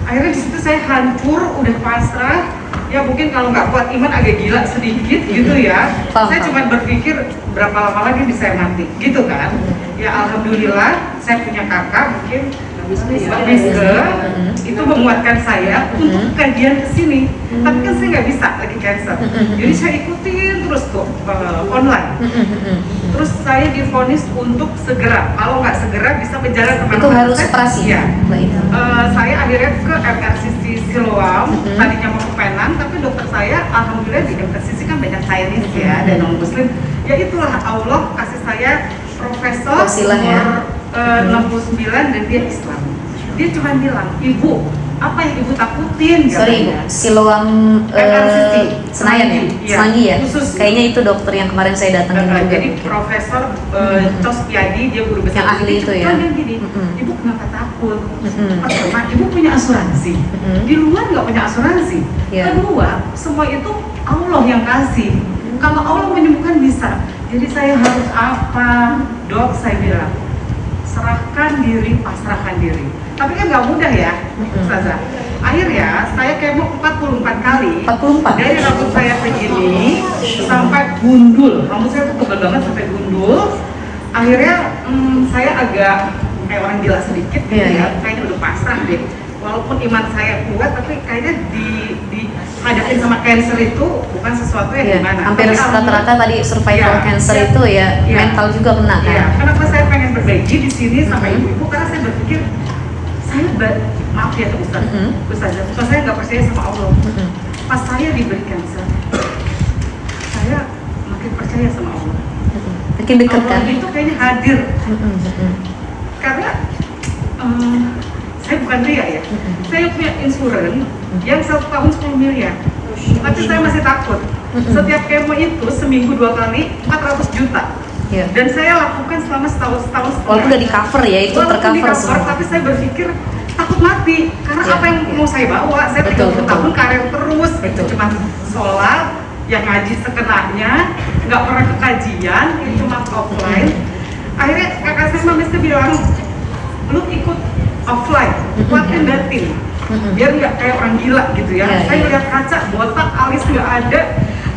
Akhirnya di situ saya hancur, udah pasrah. Ya mungkin kalau nggak kuat iman agak gila sedikit gitu ya. Saya cuma berpikir berapa lama lagi bisa mati, gitu kan. Ya alhamdulillah saya punya kakak mungkin Mbak Miske itu menguatkan saya untuk kajian kesini. Tapi kan saya nggak bisa lagi cancer. Jadi saya ikutin terus tuh online. Terus saya divonis untuk segera, kalau nggak segera bisa berjalan kemana-mana. Itu harus operasi ya. Mbak. Saya akhirnya ke MRCC Siloam, tadinya mau ke Penang, tapi dokter saya alhamdulillah sainis ya dan non muslim, ya itulah Allah kasih saya profesor Wasilah ya. umur 69 dan dia Islam. Dia cuma bilang, ibu, apa yang ibu takutin? Sorry Ibu, Siloam MRCC, Senayan ya? Iya, Semanggi ya? khusus. Kayaknya itu dokter yang kemarin saya datangin juga. Jadi Profesor Cos Piadi, dia guru besar. Yang ahli itu ya? Dia gini, ibu kenapa takut? Pertama, ibu punya asuransi. Di luar nggak punya asuransi. Iya. Kedua, semua itu Allah yang kasih. Kalau Allah menyembuhkan bisa. Jadi saya harus apa? Dok, saya bilang, serahkan diri, pasrahkan diri. Tapi kan nggak mudah ya, Ustazah. Akhirnya saya kemo 44 kali. 44? Dari rambut saya begini sampai gundul. Rambut saya tuh tebal banget sampai gundul. Akhirnya saya agak kayak orang gila sedikit gitu Iya, iya. ya. Kayaknya udah pasrah deh. Walaupun iman saya kuat, tapi kayaknya dihadapin sama cancer itu bukan sesuatu yang Iya, gimana. hampir Tapi rata-rata tadi survival Iya, cancer iya. itu ya Iya. mental juga kena kan? Iya, kenapa saya pengen berbagi di sini sama ibu-ibu, karena saya berpikir maaf ya Ustaz, Ustazah, Ustaz, saya nggak percaya sama Allah. Pas saya diberi cancer, saya makin percaya sama Allah. Makin dekat kan? Allah itu kayaknya hadir, karena saya bukan ria ya. Saya punya insurans yang 1 tahun 10 miliar, tapi saya masih takut. Setiap kemo itu seminggu 2 kali 400 juta. Iya. Dan saya lakukan selama setahun setengah. Walaupun udah di cover ya, itu Walaupun tercover di-cover, semua. tapi saya berpikir takut mati karena Iya, apa yang iya. mau saya bawa. Saya Betul, 30 betul. tahun karir terus, Betul. itu cuma sholat, yang ngaji sekenanya, nggak pernah ke kajian, itu cuma offline. Akhirnya kakak saya mama saya bilang, lu ikut offline, kuatin batin, biar nggak kayak orang gila gitu ya. Iya, Saya iya. lihat kaca, botak, alis nggak ada,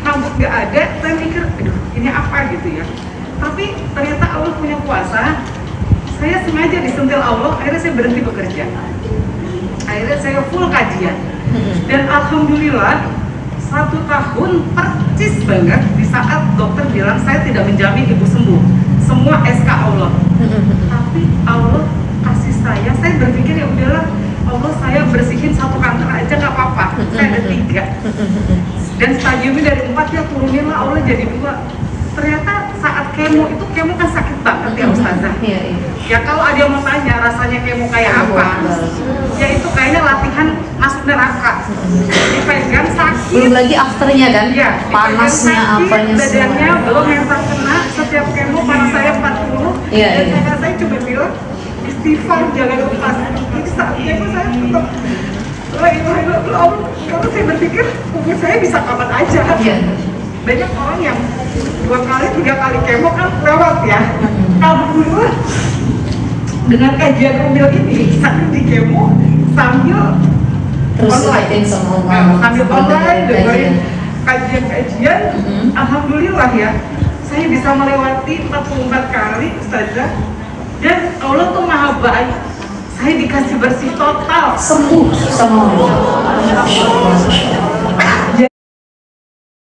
rambut nggak ada, saya mikir, aduh ini apa gitu ya. Tapi ternyata Allah punya kuasa. Saya sengaja disentil Allah, akhirnya saya berhenti bekerja. Akhirnya saya full kajian. Dan alhamdulillah 1 tahun percis banget di saat dokter bilang saya tidak menjamin ibu sembuh. Semua SK Allah. Tapi Allah kasih saya berpikir ya udahlah, Allah saya bersihin 1 kanker aja nggak apa-apa. Saya ada 3. Dan stadiumnya dari 4 ya turunin lah, Allah jadi 2. Ternyata saat kemo itu, kemo kan sakit banget ya Ustazah. Iya, iya. Ya kalau ada yang mau tanya rasanya kemo kayak apa, ya itu kayaknya latihan masuk neraka. Dipegang sakit. Belum lagi afternya kan? Iya, Panasnya, dipegang sakit, apanya badannya semua. belum yang terkena. Setiap kemo panas saya 40. Iya, Dan iya. kakak saya cuma bilang istighfar, jangan lepas. Jadi saat kemo saya tetap la ilaha illallah. Karena saya berpikir umur saya bisa kapan aja. Iya. Banyak orang yang 2 kali, 3 kali kemo kan lewat ya. Alhamdulillah dengan kajian Rumil ini sambil di kemo sambil Terus online. ingetin sama Allah. Nah, sambil online Dengerin dengerin kajian. kajian-kajian. Alhamdulillah ya, saya bisa melewati 44 kali Ustazah. Dan Allah tuh maha baik. Saya dikasih bersih total. Sembuh sama Allah.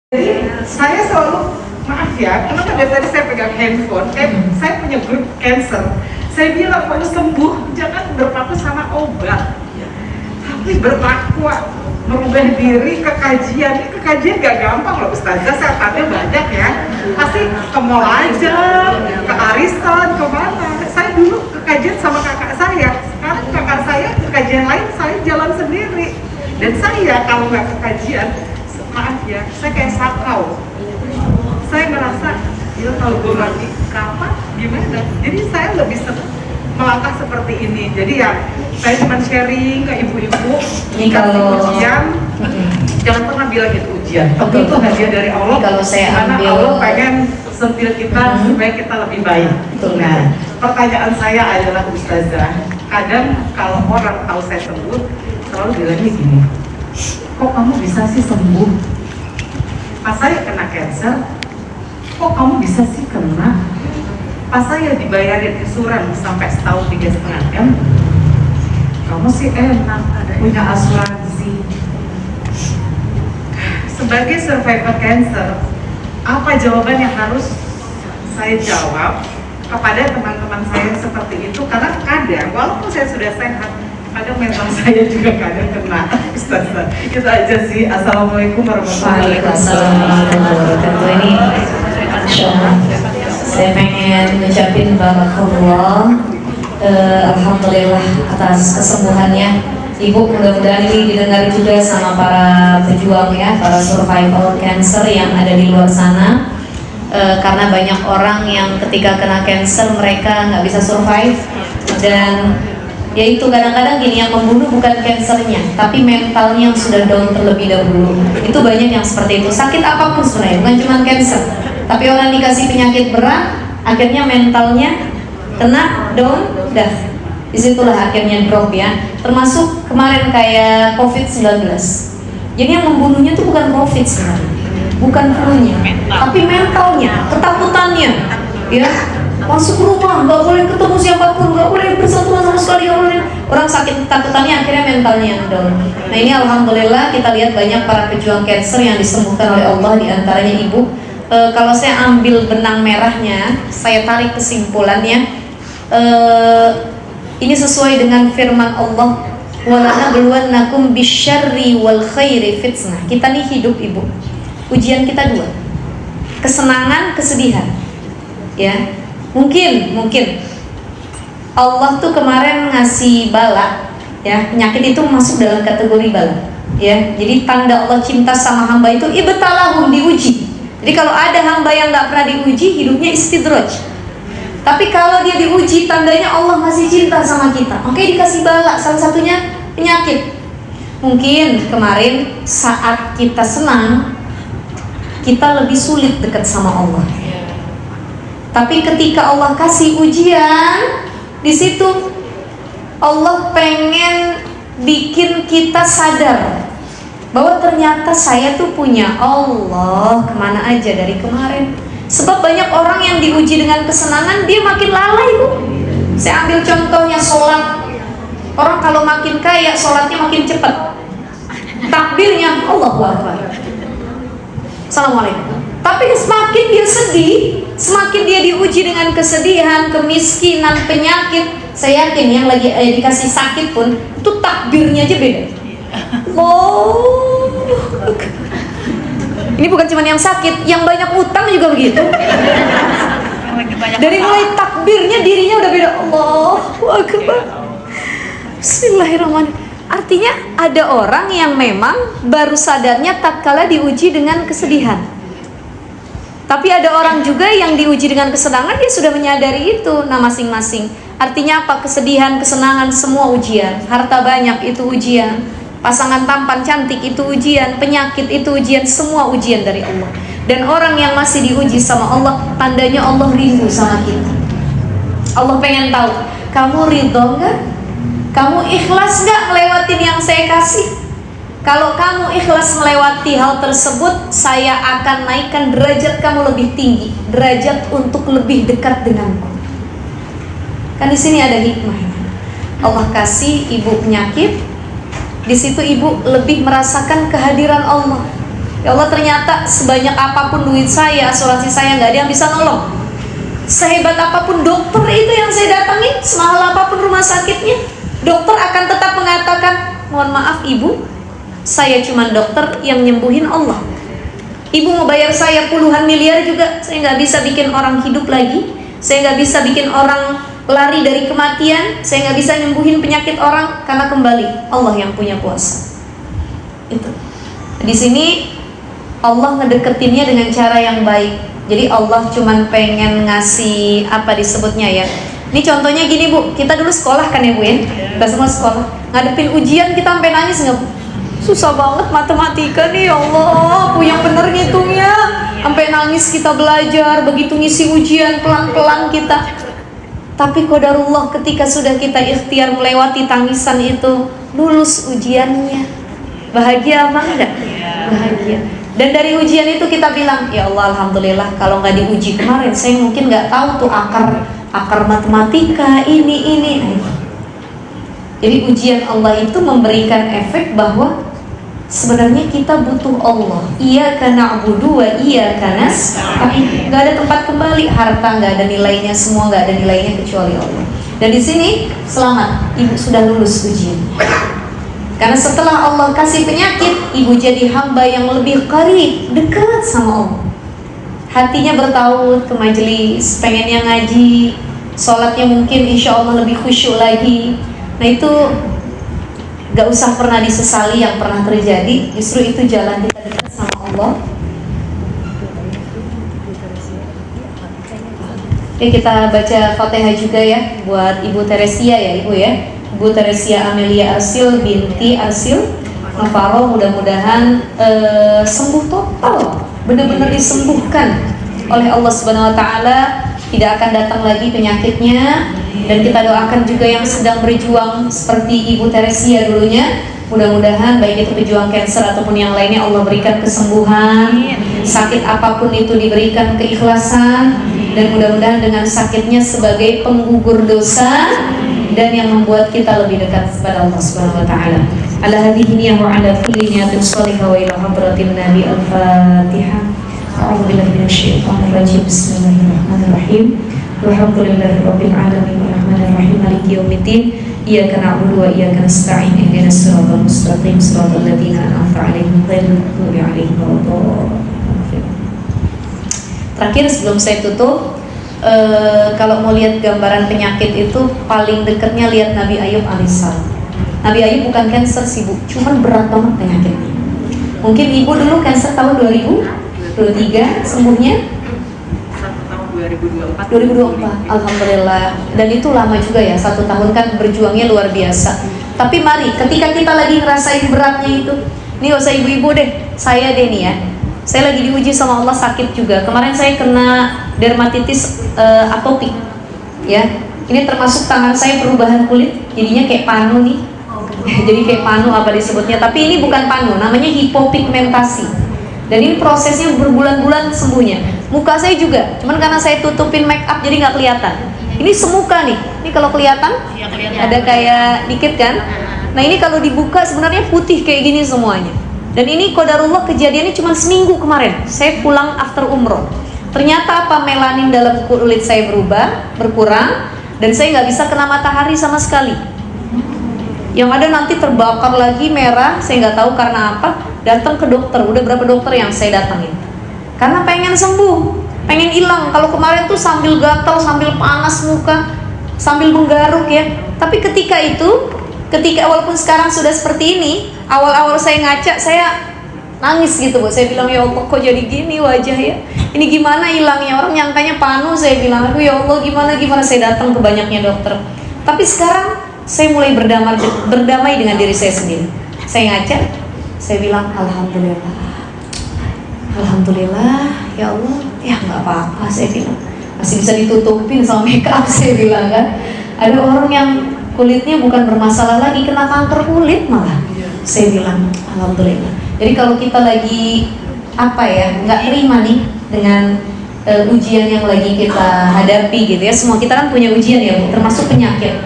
Jadi saya selalu, maaf ya, kenapa dari tadi saya pegang handphone, saya punya grup cancer. Saya bilang kalau sembuh jangan berpaku sama obat, tapi bertakwa, merubah diri ke kajian. Ini ke kajian gak gampang loh Ustazah, setannya banyak ya. Pasti ke mall aja, ke arisan, kemana. Saya dulu ke kajian sama kakak saya, sekarang kakak saya ke kajian lain, saya jalan sendiri. Dan saya kalau nggak ke kajian, maaf ya, saya kayak sakau. Saya merasa, ya kalau gue mati kapan, gimana? Jadi saya lebih melangkah seperti ini. Jadi ya, saya cuma sharing ke ibu-ibu. Ini kalau- ujian, jangan pernah bilang itu ujian. Tapi Betul, itu betul. hadiah dari Allah. Kalau saya Karena ambil- Allah pengen sentil kita supaya kita lebih baik. Betul. Nah, pertanyaan saya adalah Ustazah, kadang kalau orang tahu saya sembuh, selalu bilangnya gini, kok kamu bisa sih sembuh? Pas saya kena cancer, kok kamu bisa sih kena? Pas saya dibayarin insuran sampai setahun 3,5 M, kamu sih enak, punya asuransi. Sebagai survivor cancer, apa jawaban yang harus saya jawab kepada teman-teman saya seperti itu? Karena kadang, walaupun saya sudah sehat, kadang mental saya juga kadang kena. Ustazah, itu aja sih. Assalamualaikum warahmatullahi wabarakatuh. Ini Masya Allah, saya pengen ngucapin barakallah, alhamdulillah atas kesembuhannya Ibu. Mudah-mudahan ini didengar juga sama para pejuang ya, para survivor cancer yang ada di luar sana. Karena banyak orang yang ketika kena cancer mereka nggak bisa survive, dan yaitu kadang-kadang gini, yang membunuh bukan cancernya tapi mentalnya yang sudah down terlebih dahulu. Itu banyak yang seperti itu, sakit apapun sebenarnya, bukan cuma cancer, tapi orang dikasih penyakit berat akhirnya mentalnya kena down, dah disitulah akhirnya drop ya. Termasuk kemarin kayak COVID-19, jadi yang membunuhnya itu bukan COVID sebenarnya, bukan flu-nya, tapi mentalnya, ketakutannya ya. Masuk rumah, nggak boleh ketemu siapapun, nggak boleh bersentuhan sama sekali, nggak boleh. Orang sakit ketakutannya akhirnya mentalnya yang down. Nah ini alhamdulillah kita lihat banyak para pejuang cancer yang disembuhkan oleh Allah, diantaranya Ibu. Kalau saya ambil benang merahnya, saya tarik kesimpulannya, ini sesuai dengan firman Allah, walanabluwannakum bisyarri wal khairi fitnah. Kita nih hidup Ibu, ujian kita dua, kesenangan, kesedihan ya. Mungkin Allah tuh kemarin ngasih bala ya, penyakit itu masuk dalam kategori bala ya. Jadi tanda Allah cinta sama hamba itu ibtalahum, diuji. Jadi kalau ada hamba yang nggak pernah diuji, hidupnya istidraj. Tapi kalau dia diuji, tandanya Allah masih cinta sama kita. Oke, dikasih bala, salah satunya penyakit. Mungkin kemarin saat kita senang, kita lebih sulit dekat sama Allah. Tapi ketika Allah kasih ujian, di situ Allah pengen bikin kita sadar bahwa ternyata saya tuh punya Allah kemana aja dari kemarin. Sebab banyak orang yang diuji dengan kesenangan, dia makin lalai Bu. Saya ambil contohnya sholat. Orang kalau makin kaya, sholatnya makin cepat, takbirnya Allahu Akbar, Assalamualaikum. Tapi semakin dia sedih, semakin dia diuji dengan kesedihan, kemiskinan, penyakit. Saya yakin yang lagi dikasih sakit pun itu takbirnya aja beda. Oh, ini bukan cuma yang sakit, yang banyak utang juga begitu. Dari mulai takbirnya dirinya udah beda. Allahu Akbar, Bismillahirrahmanirrahim. Artinya ada orang yang memang baru sadarnya tatkala diuji dengan kesedihan. Tapi ada orang juga yang diuji dengan kesenangan, dia sudah menyadari itu. Nah masing-masing. Artinya apa? Kesedihan, kesenangan, semua ujian. Harta banyak itu ujian. Pasangan tampan cantik itu ujian. Penyakit itu ujian. Semua ujian dari Allah. Dan orang yang masih diuji sama Allah, tandanya Allah rindu sama kita. Allah pengen tahu, kamu ridho gak? Kamu ikhlas gak melewatin yang saya kasih? Kalau kamu ikhlas melewati hal tersebut, saya akan naikkan derajat kamu lebih tinggi, derajat untuk lebih dekat denganku. Kan di sini ada hikmahnya. Allah kasih ibu penyakit, di situ ibu lebih merasakan kehadiran Allah. Ya Allah, ternyata sebanyak apapun duit saya, asuransi saya, nggak ada yang bisa nolong. Sehebat apapun dokter itu yang saya datangin, semahal apapun rumah sakitnya, dokter akan tetap mengatakan, mohon maaf ibu, saya cuma dokter yang nyembuhin Allah. Ibu mau bayar saya puluhan miliar juga, saya nggak bisa bikin orang hidup lagi. Saya nggak bisa bikin orang lari dari kematian. Saya nggak bisa nyembuhin penyakit orang, karena kembali Allah yang punya kuasa. Itu. Di sini Allah ngedeketinnya dengan cara yang baik. Jadi Allah cuma pengen ngasih apa disebutnya ya. Ini contohnya gini Bu, kita dulu sekolah kan ya Bu ya. Kita semua sekolah. Ngadepin ujian kita sampai nangis nggak Bu? Susah banget matematika nih, ya Allah, aku yang bener ngitungnya. Sampai nangis kita belajar, begitu ngisi ujian pelan-pelan kita. Tapi qadarullah ketika sudah kita ikhtiar melewati tangisan itu, lulus ujiannya. Bahagia apa enggak? Bahagia. Dan dari ujian itu kita bilang, ya Allah alhamdulillah, kalau nggak diuji kemarin saya mungkin nggak tahu tuh akar matematika ini. Jadi ujian Allah itu memberikan efek bahwa sebenarnya kita butuh Allah. Iyyaka na'budu wa iyyaka nasta'in. Gak ada tempat kembali, harta gak ada nilainya, semua gak ada nilainya kecuali Allah. Dan di sini selamat, ibu sudah lulus ujian. Karena setelah Allah kasih penyakit, ibu jadi hamba yang lebih qarib, dekat sama Allah. Hatinya bertaut ke majelis, pengennya ngaji, sholatnya mungkin insya Allah lebih khusyuk lagi. Nah itu gak usah pernah disesali yang pernah terjadi. Justru itu jalan kita dekat sama Allah. Oke, kita baca Fatihah juga ya buat Ibu Teresia ya Ibu ya. Ibu Teresia Amelia Arsil binti Arsil Navaro, mudah-mudahan sembuh total, benar-benar disembuhkan oleh Allah Subhanahu wa taala, tidak akan datang lagi penyakitnya. Dan kita doakan juga yang sedang berjuang seperti Ibu Teresia dulunya, mudah-mudahan baik itu pejuang kanker ataupun yang lainnya Allah berikan kesembuhan, sakit apapun itu diberikan keikhlasan, dan mudah-mudahan dengan sakitnya sebagai penggugur dosa dan yang membuat kita lebih dekat kepada Allah Subhanahu wa taala. Ala hadhihi niyyah wa ala kulli niyatin shalihah wa ila hadratin Nabi al-Fatihah. A'udzu billahi minasyaitonir rajim. Bismillahirrahmanirrahim. Alhamdulillahi rabbil alamin arrahmanir rahim maliki yaumiddin. Iyyaka na'budu wa iyyaka nasta'in ihdinas siratal mustaqim siratal ladzina an'amta 'alaihim ghairil maghdubi 'alaihim waladdallin. Terakhir sebelum saya tutup, kalau mau lihat gambaran penyakit itu paling dekatnya lihat Nabi Ayub alaihissalam. Nabi Ayub bukan kanker sih Bu, cuman berat banget penyakitnya. Mungkin ibu dulu kanker tahun 2023, sembuhnya 2024. Alhamdulillah. Dan itu lama juga ya, 1 tahun kan berjuangnya luar biasa. Tapi mari, ketika kita lagi ngerasain beratnya itu, ini gak usah ibu-ibu deh, saya deh nih ya, saya lagi diuji sama Allah, sakit juga. Kemarin saya kena dermatitis atopik, ya. Ini termasuk tangan saya perubahan kulit, jadinya kayak panu nih. Jadi kayak panu apa disebutnya, tapi ini bukan panu, namanya hipopigmentasi. Dan ini prosesnya berbulan-bulan sembuhnya. Muka saya juga, cuman karena saya tutupin make up jadi nggak kelihatan. Ini semuka nih, ini kalau kelihatan ada kayak dikit kan. Nah ini kalau dibuka sebenarnya putih kayak gini semuanya. Dan ini qadarullah kejadiannya cuma seminggu kemarin. Saya pulang after umroh. Ternyata apa, melanin dalam kulit saya berkurang, dan saya nggak bisa kena matahari sama sekali. Yang ada nanti terbakar lagi merah, saya nggak tahu karena apa. Datang ke dokter, udah berapa dokter yang saya datangin? Karena pengen sembuh, pengen hilang. Kalau kemarin tuh sambil gatal, sambil panas muka, sambil menggaruk ya. Tapi ketika walaupun sekarang sudah seperti ini, awal-awal saya ngaca, saya nangis gitu Bu. Saya bilang, ya Allah kok jadi gini wajah ya. Ini gimana hilangnya, orang nyangkanya panu. Saya bilang, aduh ya Allah gimana. Saya datang ke banyaknya dokter. Tapi sekarang saya mulai berdamai dengan diri saya sendiri. Saya ngaca, saya bilang Alhamdulillah ya Allah, ya nggak apa-apa, saya bilang masih bisa ditutupin sama make up. Saya bilang kan, ada orang yang kulitnya bukan bermasalah lagi, kena kanker kulit malah. Saya bilang alhamdulillah. Jadi kalau kita lagi nggak terima nih dengan ujian yang lagi kita hadapi gitu ya, semua kita kan punya ujian ya Bu, termasuk penyakit.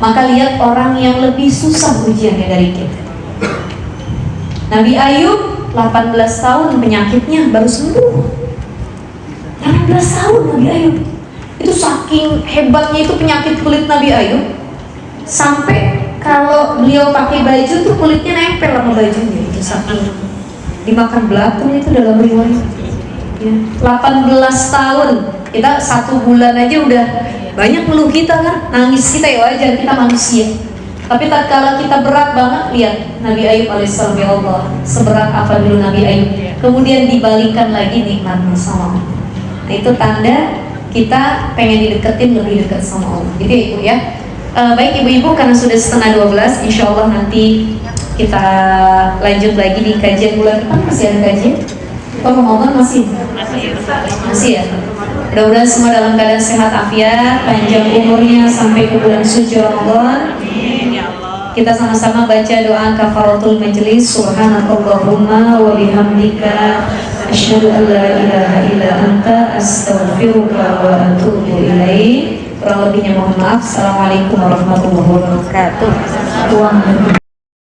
Maka lihat orang yang lebih susah ujiannya dari kita. Nabi Ayub 18 tahun penyakitnya baru sembuh. 18 tahun Nabi Ayub. Itu saking hebatnya itu penyakit kulit Nabi Ayub, sampai kalau beliau pakai baju tuh kulitnya nempel sama bajunya. Itu saking dimakan belatung itu dalam riwayat ya. 18 tahun, kita 1 bulan aja udah banyak ngeluh kita kan, nangis kita ya wajar, kita manusia. Tapi tatkala kita berat banget, lihat Nabi Ayub alaihissalam, ya Allah, seberat apa dulu Nabi Ayub, kemudian dibalikan lagi nikmatnya sama Allah. Nah itu tanda kita pengen dideketin lebih dekat sama Allah. Gitu ya Ibu ya. Baik Ibu-ibu, karena sudah setengah 12, insya Allah nanti kita lanjut lagi di kajian bulan depan. Masih ada kajian? Atau Ramadan masih ya? Mudah-mudahan semua dalam keadaan sehat afiat, panjang umurnya sampai ke bulan suci Ramadan. Kita sama-sama baca doa kafaratul majlis. Subhanakallahumma wa bihamdika asyhadu an la ilaha illa anta astaghfiruka wa atubu ilaik. Kurang lebihnya mohon maaf. Assalamualaikum warahmatullahi wabarakatuh.